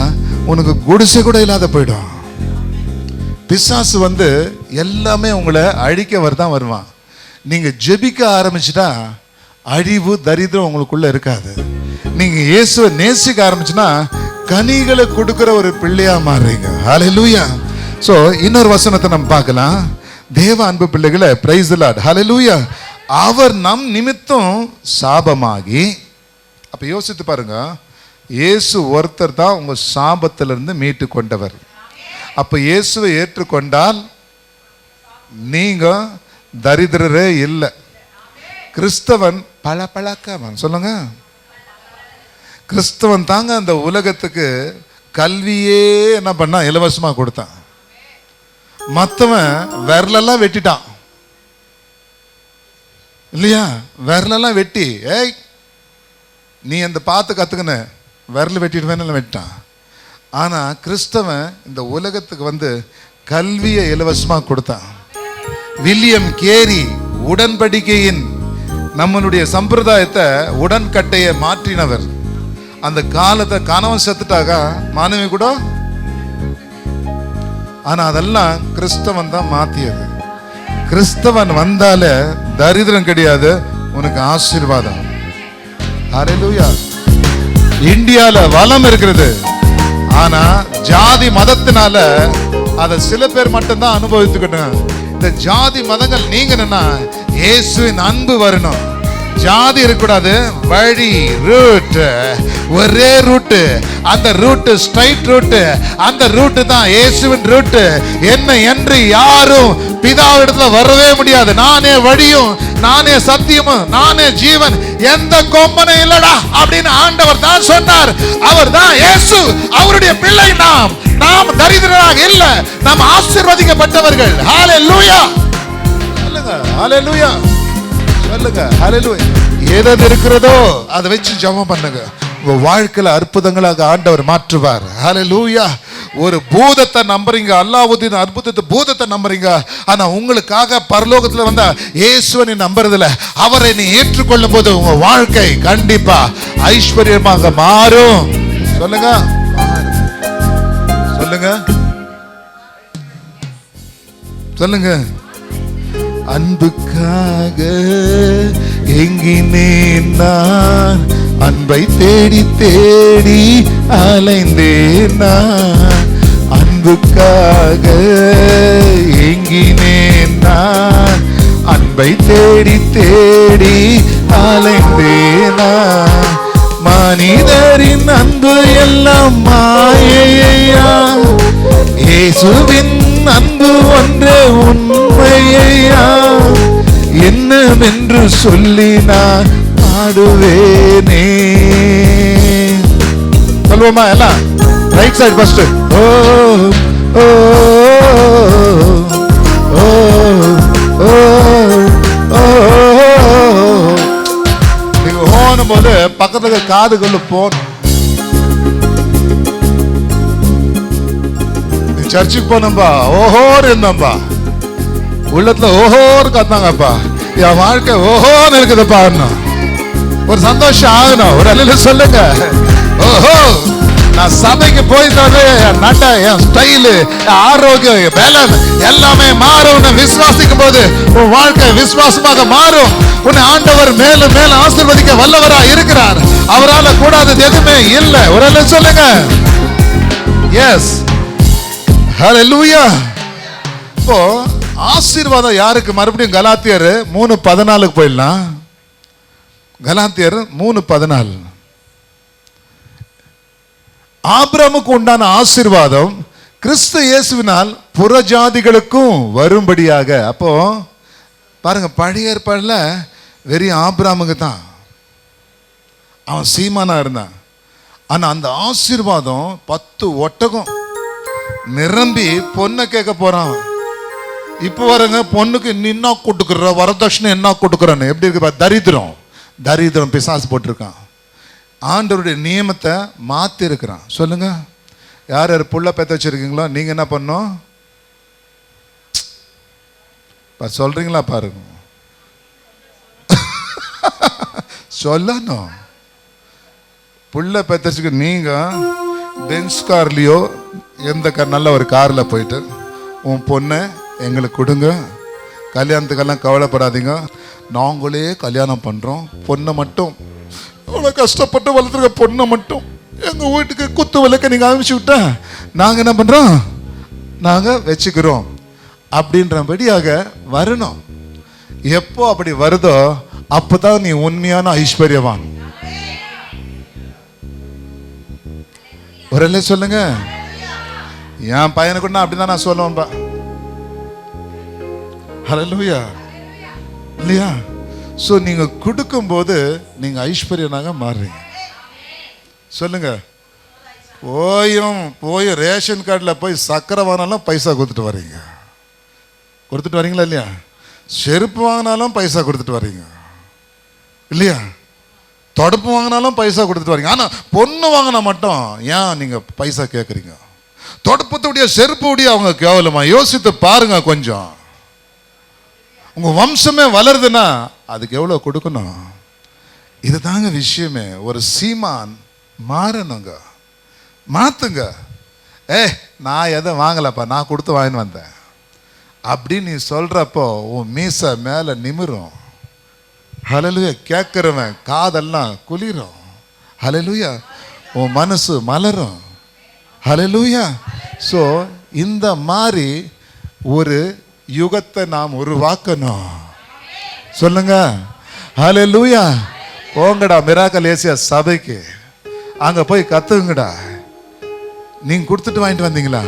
உனக்கு குடிசை கூட இல்லாத போயிடும். பிசாசு வந்து எல்லாமே உங்களை அழிக்க வரதான் வருவான். நீங்க ஜெபிக்க ஆரம்பிச்சுட்டா அழிவு தரித்திரம் உங்களுக்குள்ள இருக்காது. நீங்க இயேசுவை நேசிக்க ஆரம்பிச்சுன்னா கனிகளை கொடுக்கிற ஒரு பிள்ளையா மாறுறீங்க. ஹalleluya. சோ இன்னொரு வசனத்தை நம்ம பார்க்கலாம். தேவ அன்பு பிள்ளைகளை, பிரைஸ் தி லார்ட், ஹalleluya. அவர் நம் நிமித்தம் சாபமாகி, அப்ப யோசித்து பாருங்க, இயேசு ஒருத்தர் தான் உங்க சாபத்திலிருந்து மீட்டு கொண்டவர். அப்ப இயேசுவை ஏற்றுக்கொண்டால் நீங்க தரித்திரரே இல்லை. கிறிஸ்தவன் பழக்கவன். சொல்லுங்க. கிறிஸ்தவன் தாங்க அந்த உலகத்துக்கு கல்வியே என்ன பண்ணா இலவசமா கொடுத்தான். மற்றவன் விரலெல்லாம் வெட்டிட்டான் இல்லையா? விரலெல்லாம் வெட்டி, ஏய் நீ அந்த பார்த்து கத்துக்கன விரல் வெட்டிடுவேன்னு வெட்டான். ஆனா கிறிஸ்தவன் இந்த உலகத்துக்கு வந்து கல்வியை இலவசமா கொடுத்தான். வில்லியம் கேரி உடன்படிக்கையின் நம்மளுடைய சம்பிரதாயத்தை உடன்கட்டையை மாற்றினவர். அந்த காலத்தை கணவன் செத்துட்டாக மாணவி கூட, ஆனா அதெல்லாம் கிறிஸ்தவன் தான் மாத்தியது. கிறிஸ்தவன் வந்தாலே தரித்திரம் கிடையாது, உனக்கு ஆசீர்வாதம். ஹalleluya. இந்தியால வளம் இருக்கிறது, ஆனா ஜாதி மதத்தினால அதை சில பேர் மட்டும்தான் அனுபவித்துக்கிட்டோம். இந்த ஜாதி மதங்கள் நீங்கணும்னா இயேசுவின் அன்பு வரணும். ஜாதி இருக்கக்கூடாது. வழி, ரூட், ஒரே ரூட்டு. அந்த ரூட்டு ஸ்ட்ரைட் ரூட்டு. அந்த ரூட்டு தான் இயேசுவின் ரூட்டு. என்ன என்று யாரும் பிதாவிடத்துல வரவே முடியாது. நானே வழியும், நானே சத்தியமும், நானே ஜீவன், எந்த கொம்பனும் இல்லடா அப்படின்னு ஆண்டவர் தான் சொன்னார். அவர் தான் இயேசு. அவருடைய பிள்ளை நாம். நாம் தரித்திரராக இல்ல, நாம் ஆசீர்வதிக்கப்பட்டவர்கள். ஹalleluya. சொல்லுங்க ஹalleluya. சொல்லுங்க ஹalleluya. எது இருக்கிறதோ அதை வச்சு ஜெபம் பண்ணுங்க. உங்க வாழ்க்கையில அற்புதங்களாக ஆண்டவர் மாற்றுவார். ஹalleluya. ஒரு பூதத்தை நம்புறீங்க, அல்லாஹ்வுதீன் அற்புதத்தை பூதத்தை நம்புறீங்க, ஆனா உங்களுக்காக பரலோகத்துல வந்த இயேசுவை நம்புறதுல அவரை நீ ஏற்றுக்கொள்ளும் போது உங்க வாழ்க்கை கண்டிப்பா ஐஸ்வர்யமாக மாறும். சொல்லுங்க சொல்லுங்க சொல்லுங்க. அன்புக்காக எங்கினேன் நான், அன்பை தேடி தேடி அலைந்தேன் நான். அன்புக்காக எங்கினேன் நான், அன்பை தேடி தேடி அலைந்தேன் நான். மனிதரின் அன்பு எல்லாம் மாயையா, இயேசுவின் அன்பு ஒன்றே உண்மையா. என்னவென்று சொல்லி நான் பாடுவேனே. சொல்லுவோமா எல்லாம்? Right side first. ஓ ஓ ஓ ஓ ஓ. நீங்க ஓணும் போது பக்கத்துல காதுக்குள்ள போகணும். சர்ச்சுக்கு போனப்பா ஓஹோர் இருந்தப்பா, உள்ளத்துல ஓஹோர் காத்தாங்கப்பா, என் வாழ்க்கை ஓஹோன்னு இருக்குதுப்பா. ஒரு சந்தோஷம் ஆகணும். ஒரு அல்ல சொல்லுங்க, ஓஹோ நான் சபைக்கு போயிட்டாவே என் நட, என் ஸ்டைலு, ஆரோக்கியம், என் பலன் எல்லாமே மாறும். விசுவாசிக்கும் போது உன் வாழ்க்கை விசுவாசமாக மாறும். உன்னை ஆண்டவர் மேலும் மேலும் ஆசீர்வதிக்க வல்லவரா இருக்கிறார். அவரால் கூடாதது எதுவுமே இல்லை. ஒரு அல்ல சொல்லுங்க. எஸ் ஹalleluya. இப்போ ஆசீர்வாதம் யாருக்கு? மறுபடியும் கலாத்தியர் 3:14 போயிடலாம். கலாத்தியர் 3:14. ஆபிரகாமுக்கு உண்டான ஆசீர்வாதம் கிறிஸ்து இயேசுவினால் புறஜாதிகளுக்கும் வரும்படியாக. அப்போ பாருங்க, பழைய ஏற்பாடுல வெறும் ஆபிரகாமுக்கு தான் அவன் சீமானா இருந்தான். ஆனா அந்த ஆசீர்வாதம் 10 ஒட்டகம் நிரம்பி பொண்ணை கேட்க போறான். இப்போ வரங்க, பொண்ணுக்கு என்ன கொடுக்குற, வரதட்சணை என்ன கொடுக்குறான்னு எப்படி இருக்கு? தரித்திரம் பிசாசு போட்டிருக்கான். ஆண்டவருடைய நியமத்தை மாற்றி இருக்கிறான். சொல்லுங்க, யார் யார் புள்ள பெற்ற வச்சிருக்கீங்களோ நீங்க என்ன பண்ணணும் சொல்றீங்களா? பாருங்க, சொல்லணும். புள்ள பெற்றச்சுக்கு நீங்க பென்ஸ் கார்லயோ எந்த நல்ல ஒரு காரில் போயிட்டு உன் பொண்ணை எங்களுக்கு கொடுங்க, கல்யாணத்துக்கெல்லாம் கவலைப்படாதீங்க, நாங்களே கல்யாணம் பண்ணுறோம், பொண்ணை மட்டும் அவ்வளோ கஷ்டப்பட்டு வளர்த்துருக்க பொண்ணை மட்டும் எங்கள் வீட்டுக்கு குத்து விளக்க நீங்கள் அனுப்பிச்சு விட்டா நாங்கள் என்ன பண்ணுறோம், நாங்கள் வச்சுக்கிறோம் அப்படின்றபடியாக வரணும். எப்போ அப்படி வருதோ அப்போதான் நீ உண்மையான ஐஸ்வர்யவான். ஒரு சொல்லுங்க, என் பையனுக்கு நான் அப்படிதான் நான் சொல்லுவேன்பா. ஹல்லேலூயா இல்லையா? ஸோ நீங்க கொடுக்கும்போது நீங்க ஐஸ்வர்யனாக மாறுறீங்க. சொல்லுங்க, போய் ரேஷன் கார்டில் போய் சக்கரை வாங்கினாலும் பைசா கொடுத்துட்டு வர்றீங்க, கொடுத்துட்டு வரீங்களா இல்லையா? செருப்பு வாங்கினாலும் பைசா கொடுத்துட்டு வர்றீங்க இல்லையா? தொடப்பு வாங்கினாலும் பைசா கொடுத்துட்டு வரீங்க. ஆனால் பொண்ணு வாங்கினா மட்டும் ஏன் நீங்கள் பைசா கேட்குறீங்க? தொடப்பத்துடைய செருப்புடைய அவங்க கேவலமா? யோசித்து பாருங்க கொஞ்சம். உங்கள் வம்சமே வளருதுன்னா அதுக்கு எவ்வளோ கொடுக்கணும்? இது தாங்க விஷயமே. ஒரு சீமான் மாறணுங்க, மாற்றுங்க. நான் எதை வாங்கலப்பா, நான் கொடுத்து வாங்கின்னு வந்தேன் அப்படின்னு நீ சொல்கிறப்போ உன் மீசை மேலே நிமிரும். ஹல்லேலூயா. கேட்குறவன் காதெல்லாம் குளிரும். ஹல்லேலூயா. உன் மனசு மலரும். ஹல்லேலூயா. ஸோ இந்த மாதிரி ஒரு யுகத்தை நாம் உருவாக்கணும். சொல்லுங்க ஹல்லேலூயா. போங்கடா மிராக்கல் ஏசியா சபைக்கு, அங்கே போய் கத்துங்கடா. நீங்கள் கொடுத்துட்டு வாங்கிட்டு வந்தீங்களா?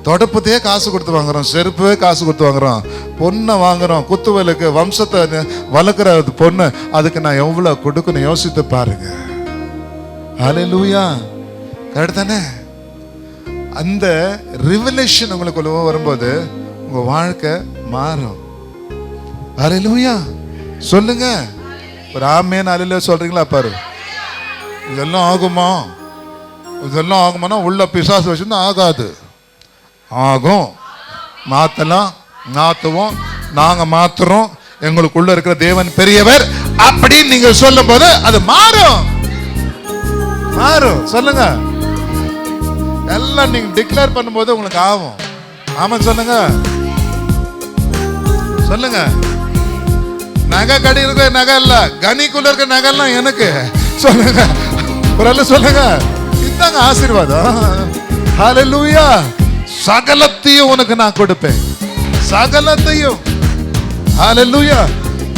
தொடப்பத்தையே காசு கொடுத்து வாங்குறோம், செருப்பே காசு கொடுத்து வாங்குறோம், பொண்ணை வாங்குறோம், குத்துவலுக்கு வம்சத்தை வளர்க்குற பொண்ணு, அதுக்கு நான் எவ்வளோ கொடுக்கணும் யோசித்து பாருங்க. ஹல்லேலூயா. கரெக்ட் தானே? அந்த ரிவலேஷன் உங்களுக்கு வரும்போது உங்க வாழ்க்கை மாறும். ஹல்லேலூயா. சொல்லுங்க, ஒரு ஆமேன் ஹல்லேலூயா சொல்றீங்களா? பாரு, இதெல்லாம் ஆகுமா? இதெல்லாம் ஆகுமானா உள்ள பிசாசு வச்சிருந்தா ஆகாது. ஆகும். மாத்தலாம், மாத்துவோம், நாங்க மாத்துறோம், எங்களுக்குள்ள இருக்கிற தேவன் பெரியவர் அப்படின்னு நீங்க சொல்லும் போது அது மாறும். மாறும். சொல்லுங்க, எல்லாம் நீங்க டிக்ளேர் பண்ணும்போது உங்களுக்கு ஆகும். ஆமா சொல்லுங்க. சொல்லுங்க, நகை கடி இருக்க நகை இல்ல, கனிக்குள்ள இருக்க நகை எல்லாம் எனக்கு. சொல்லுங்க, ஒரு சொல்லுங்க, இதுதாங்க ஆசீர்வாதம். ஹல்லேலூயா. சகலத்தையும் உனக்கு நான் கொடுப்பேன், சகலத்தையும். ஹல்லேலூயா.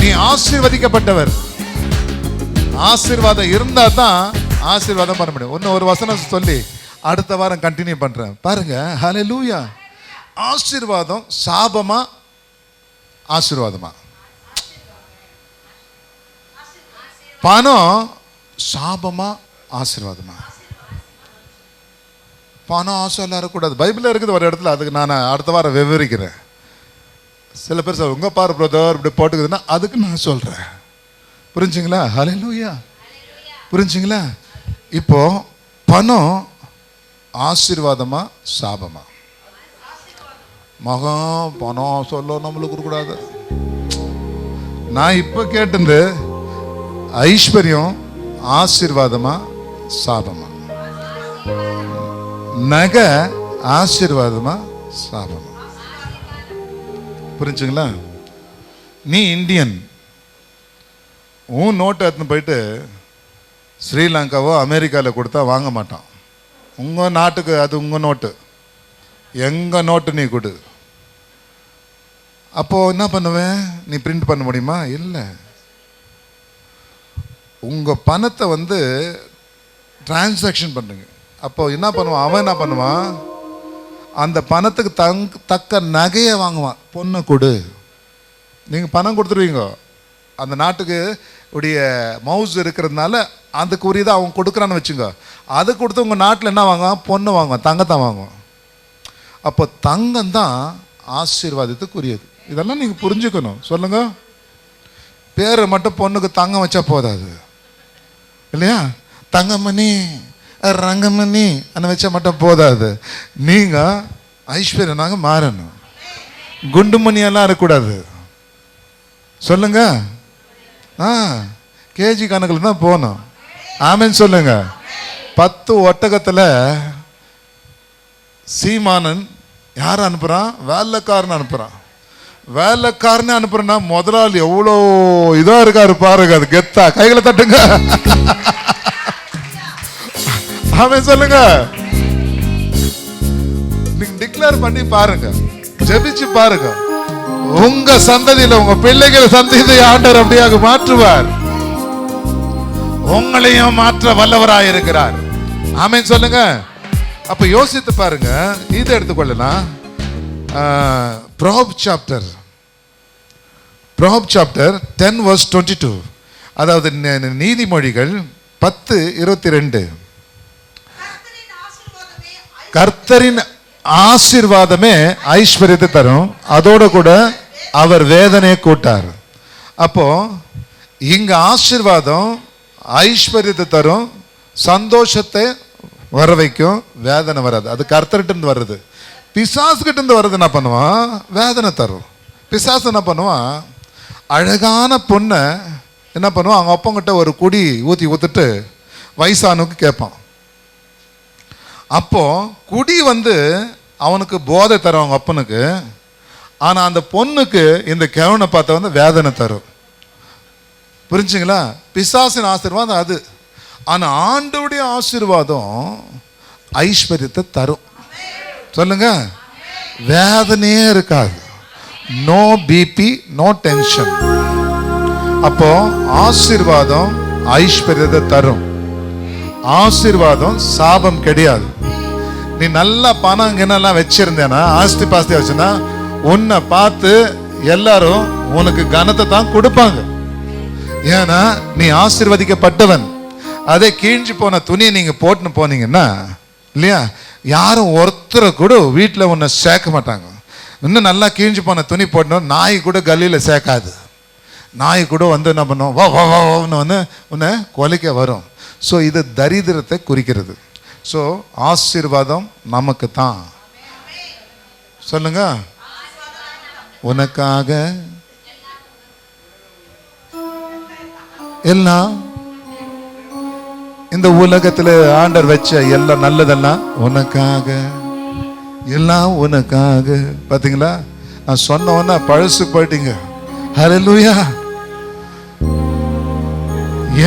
நீ ஆசீர்வதிக்கப்பட்டவர். ஆசீர்வாதம் இருந்தா தான் ஆசீர்வாதம் பண்ண முடியும். இன்னும் ஒரு வசனம் சொல்லி அடுத்த வாரம் கண்டினியூ பண்றேன். பாருங்க, ஹல்லேலூயா. ஆசீர்வாதம் சாபமா ஆசீர்வாதமா? பணம் சாபமா ஆசீர்வாதமா? பணம் ஆசை எல்லாம் இருக்கக்கூடாது. பைபிளில் இருக்குது ஒரு இடத்துல, அதுக்கு நான் அடுத்த வாரம் விவரிக்கிறேன். சில பேர் சொல்ல உங்க பாரு பிரதர் இப்படி போட்டுக்குதுன்னா அதுக்கு நான் சொல்றேன். புரிஞ்சுங்களா? ஹல்லேலூயா. புரிஞ்சுங்களா? இப்போ பணம் ஆசீர்வாதமா சாபமா? மகன் பணம் சொல்ல நம்மளுக்கு கொடுக்கூடாது. நான் இப்போ கேட்டது ஐஸ்வர்யம் ஆசீர்வாதமா சாபமா? நகை ஆசீர்வாதமா சாபமா? புரிஞ்சுங்களா? நீ இந்தியன், உன் நோட்டை எடுத்துன்னு போயிட்டு ஸ்ரீலங்காவோ அமெரிக்காவில் கொடுத்தா வாங்க மாட்டான். உங்கள் நாட்டுக்கு அது உங்கள் நோட்டு, எங்கள் நோட்டு நீ கொடு. அப்போது என்ன பண்ணுவேன்? நீ பிரிண்ட் பண்ண முடியுமா? இல்லை. உங்கள் பணத்தை டிரான்சாக்ஷன் பண்ணுங்க. அப்போ என்ன பண்ணுவான், அவன் என்ன பண்ணுவான், அந்த பணத்துக்கு தக்க நகையை வாங்குவான். பொண்ணை கொடு, நீங்கள் பணம் கொடுத்துருவீங்க, அந்த நாட்டுக்கு உடைய மவுஸ் இருக்கிறதுனால அதுக்கு உரியதை அவன் கொடுக்குறான்னு வச்சுங்க. அதை கொடுத்து உங்கள் நாட்டில் என்ன வாங்குவான், பொண்ணு வாங்குவான், தங்கத்தான் வாங்குவான். அப்போ தங்கம் தான் ஆசீர்வாதத்துக்குரியது. இதெல்லாம் நீங்கள் புரிஞ்சுக்கணும். சொல்லுங்க, பேரை மட்டும் பொண்ணுக்கு தங்கம் வச்சா போதாது இல்லையா? தங்கமணி ரங்கமணி அந்த வச்சா மட்டும் போதாது. நீங்கள் ஐஸ்வர்யனாக மாறணும். குண்டுமணியெல்லாம் இருக்கக்கூடாது. சொல்லுங்க, கேஜி கணக்கில் தான் போகணும். ஆமேன்னு சொல்லுங்க. 10 ஒட்டகத்தில் சீமானன் யார் அனுப்புகிறான், வேலைக்காரன் அனுப்புகிறான். வேலைக்காரனே அனுப்புறேன்னா முதலாளி எவ்வளோ இதாக இருக்காரு பாருங்க, அது கெத்தா. கைகளை தட்டுங்க. ஆமென் சொல்லுங்க. நீங்க டிக்ளேர் பண்ணி பாருங்க, ஜெபிச்சு பாருங்க. உங்க சந்ததியில, உங்க பிள்ளைகள் சந்ததியை ஆண்டவர் அப்படியாக மாற்றுவார். உங்களையும் மாற்ற வல்லவராய் இருக்கிறார். ஆமென் சொல்லுங்க. அப்ப யோசித்து பாருங்க. இதை எடுத்துக்கொள்ளலாம். Proverbs chapter 10 verse 22. அதாவது நீதிமொழிகள் 10:22. கர்த்தரின் ஆசீர்வாதமே ஐஸ்வர்யத்தை தரும், அதோட கூட அவர் வேதனையை கூட்டார். அப்போ இங்க ஆசீர்வாதம் ஐஸ்வர்யத்தை தரும், சந்தோஷத்தை வர வைக்கும், வேதனை வராது. அது கர்த்தர்கிட்ட இருந்து வருது. பிசாசு கிட்ட இருந்து வர்றது என்ன பண்ணுவான், வேதனை தரும். பிசாசு என்ன பண்ணுவான், அழகான பொண்ணை என்ன பண்ணுவான், அவங்க அப்பங்கிட்ட ஒரு குடி ஊற்றிட்டு வயசானுக்கு கேட்பான். அப்போ குடி அவனுக்கு போதை தரும் அவங்க அப்பனுக்கு. ஆனால் அந்த பொண்ணுக்கு இந்த கிழவனை பார்த்த வேதனை தரும். புரிஞ்சுங்களா? பிசாசின் ஆசீர்வாதம் அது. ஆனால் ஆண்டவருடைய ஆசீர்வாதம் ஐஸ்வர்யத்தை தரும். சொல்லுங்க, வேதனையே இருக்காது. No BP, no tension. அப்போ ஆசீர்வாதம் ஐஸ்வர்யத்தை தரும். ஆசீர்வாதம் சாபம் கிடையாது. நீ நல்லா பணம் கிணெல்லாம் வச்சிருந்தேன்னா, ஆஸ்தி பாஸ்தி வச்சுன்னா, உன்னை பார்த்து எல்லாரும் உனக்கு கனத்தை தான் கொடுப்பாங்க. ஏன்னா நீ ஆசீர்வதிக்கப்பட்டவன். அதே கிழிஞ்சு போன துணியை நீங்க போட்டுன்னு போனீங்கன்னா இல்லையா, யாரும் ஒருத்தரை கூட வீட்டில் உன்னை சேர்க்க மாட்டாங்க. இன்னும் நல்லா கிழிஞ்சு போன துணி போட்டணும், நாய் கூட கல்லியில் சேர்க்காது. நாய் கூட என்ன பண்ணும், வா வா வான்னு உன்னை கொலைக்க வரும். ஸோ இது தரித்திரத்தை குறிக்கிறது. ஸோ ஆசீர்வாதம் நமக்கு தான். சொல்லுங்க, உனக்காக எல்லாம் இந்த உலகத்தில் ஆண்டவர் வச்ச எல்லாம் நல்லதெல்லாம் உனக்காக, எல்லாம் உனக்காக. பார்த்தீங்களா, நான் சொன்ன பழசு போயிட்டீங்க. ஹல்லேலூயா.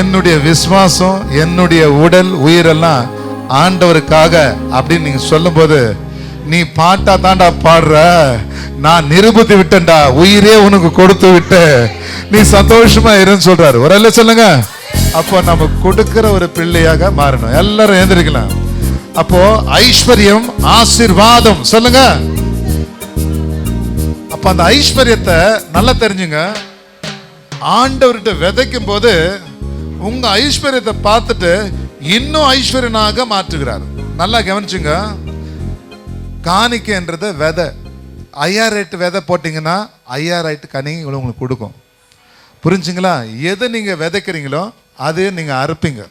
என்னுடைய விசுவாசம், என்னுடைய உடல் உயிரெல்லாம் ஆண்டவருக்காக அப்படின்னு நீங்க சொல்லும் போது, நீ பாட்டா தாண்டா பாடுற, நான் நிரூபித்து விட்டேன்டா, உயிரே உனக்கு கொடுத்து விட்டு நீ சந்தோஷமா இருன்னு சொல்றாரு. ஒரு அல்ல சொல்லுங்க. அப்போ நம்ம கொடுக்கிற ஒரு பிள்ளையாக மாறணும். எல்லாரும் எழுந்திருக்கலாம். அப்போ ஐஸ்வர்யம் ஆசீர்வாதம். சொல்லுங்க. அப்ப அந்த ஐஸ்வர்யத்தை நல்லா தெரிஞ்சுங்க. ஆண்டவர்கிட்ட விதைக்கும் போது உங்க ஐஸ்வர்யத்தை பார்த்துட்டு இன்னும் ஐஸ்வர்யனாக மாற்றுகிறார். நல்லா கவனிச்சுங்க. காணிக்கைன்றது விதை. 5000 விதை போட்டீங்கன்னா 5000 கனி உங்களுக்கு கொடுக்கும். புரிஞ்சுங்களா? எதை நீங்க விதைக்கிறீங்களோ அது நீங்க அறுப்பீங்க.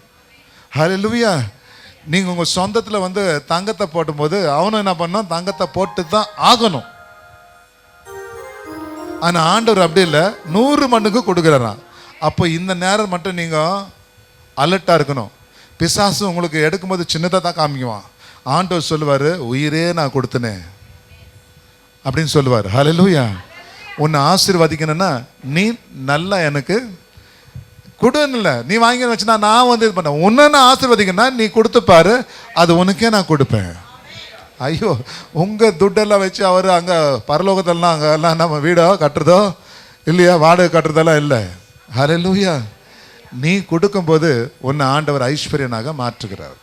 ஹல்லேலூயா. நீங்க உங்க சொந்தத்துல தங்கத்தை போடும்போது அவனும் என்ன பண்ணணும், தங்கத்தை போட்டு தான் ஆகணும். ஆனா ஆண்டவர் அப்படி இல்லை, 100 மடங்கு கொடுக்குறாராம். அப்போ இந்த நேரம் மட்டும் நீங்க அலர்ட்டா இருக்கணும். பிசாசு உங்களுக்கு எடுக்கும்போது சின்னதாக தான் காமிக்குவான். ஆண்டவர் சொல்லுவார், உயிரே நான் கொடுத்தனேன் அப்படின்னு சொல்லுவார். ஹல்லேலூயா. உன்னை ஆசீர்வதிக்கணும்னா நீ நல்லா எனக்கு கொடுன்னு இல்லை, நீ வாங்கி வச்சுனா நான் இது பண்ண, உன்னை நான் ஆசீர்வதிக்கணும்னா நீ கொடுத்துப்பாரு, அது உனக்கே நான் கொடுப்பேன். ஐயோ, உங்கள் துட்டெல்லாம் வச்சு அவர் அங்கே பரலோகத்தெல்லாம் அங்கெல்லாம் நம்ம வீடோ கட்டுறதோ இல்லையா, வாடகை கட்டுறதெல்லாம் இல்லை. ஹல்லேலூயா. நீ கொடுக்கும்போது உன்னை ஆண்டவர் ஐஸ்வர்யனாக மாற்றுகிறார்.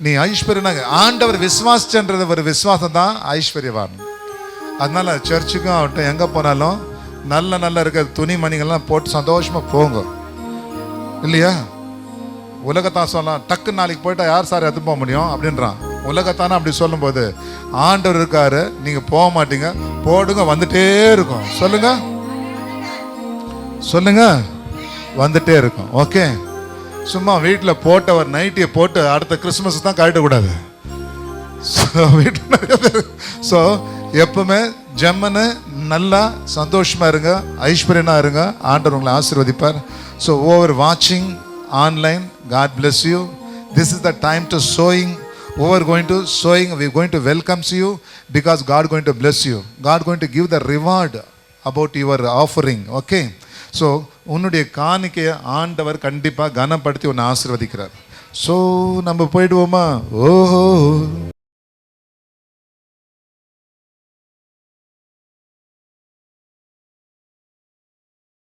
நீ ஐஸ்வர்யனாக ஆண்டவர் விசுவாசிச்சன்றது ஒரு விசுவாசம் தான் ஐஸ்வர்யவான். அதனால சர்ச்சுக்கும் ஆகட்டும் எங்கே போனாலும் நல்ல இருக்கிற துணி மணிகள்லாம் போட்டு சந்தோஷமாக போங்க இல்லையா. உலகத்தான் சொல்லலாம், டக்கு நாளைக்கு போயிட்டா யார் சார் எது போக முடியும் அப்படின்றான். உலகத்தானே அப்படி சொல்லும்போது ஆண்டவர் இருக்காரு, நீங்கள் போக மாட்டீங்க, போடுங்க, வந்துட்டே இருக்கும். சொல்லுங்க வந்துட்டே இருக்கும். ஓகே, சும்மா வீட்டில் போட்ட ஒரு நைட்டியை போட்டு அடுத்த கிறிஸ்மஸ் தான் கழட்டக்கூடாது. ஸோ எப்பவுமே ஜம்மனு நல்லா சந்தோஷமாக இருங்க, ஐஸ்வர்யனாக இருங்க, ஆண்டவர் உங்களை ஆசீர்வதிப்பார். ஸோ ஓவர் வாட்சிங் online, God bless you. This is the time to sowing. Over going to sowing, we are going to welcome you because God going to bless you. God going to give the reward about your offering. Okay. So உன்னுடைய காணிக்கையை ஆண்டவர் கண்டிப்பாக கனப்படுத்தி உன்னை ஆசீர்வதிக்கிறார். So நம்ம போயிடுவோமா? ஓஹோ.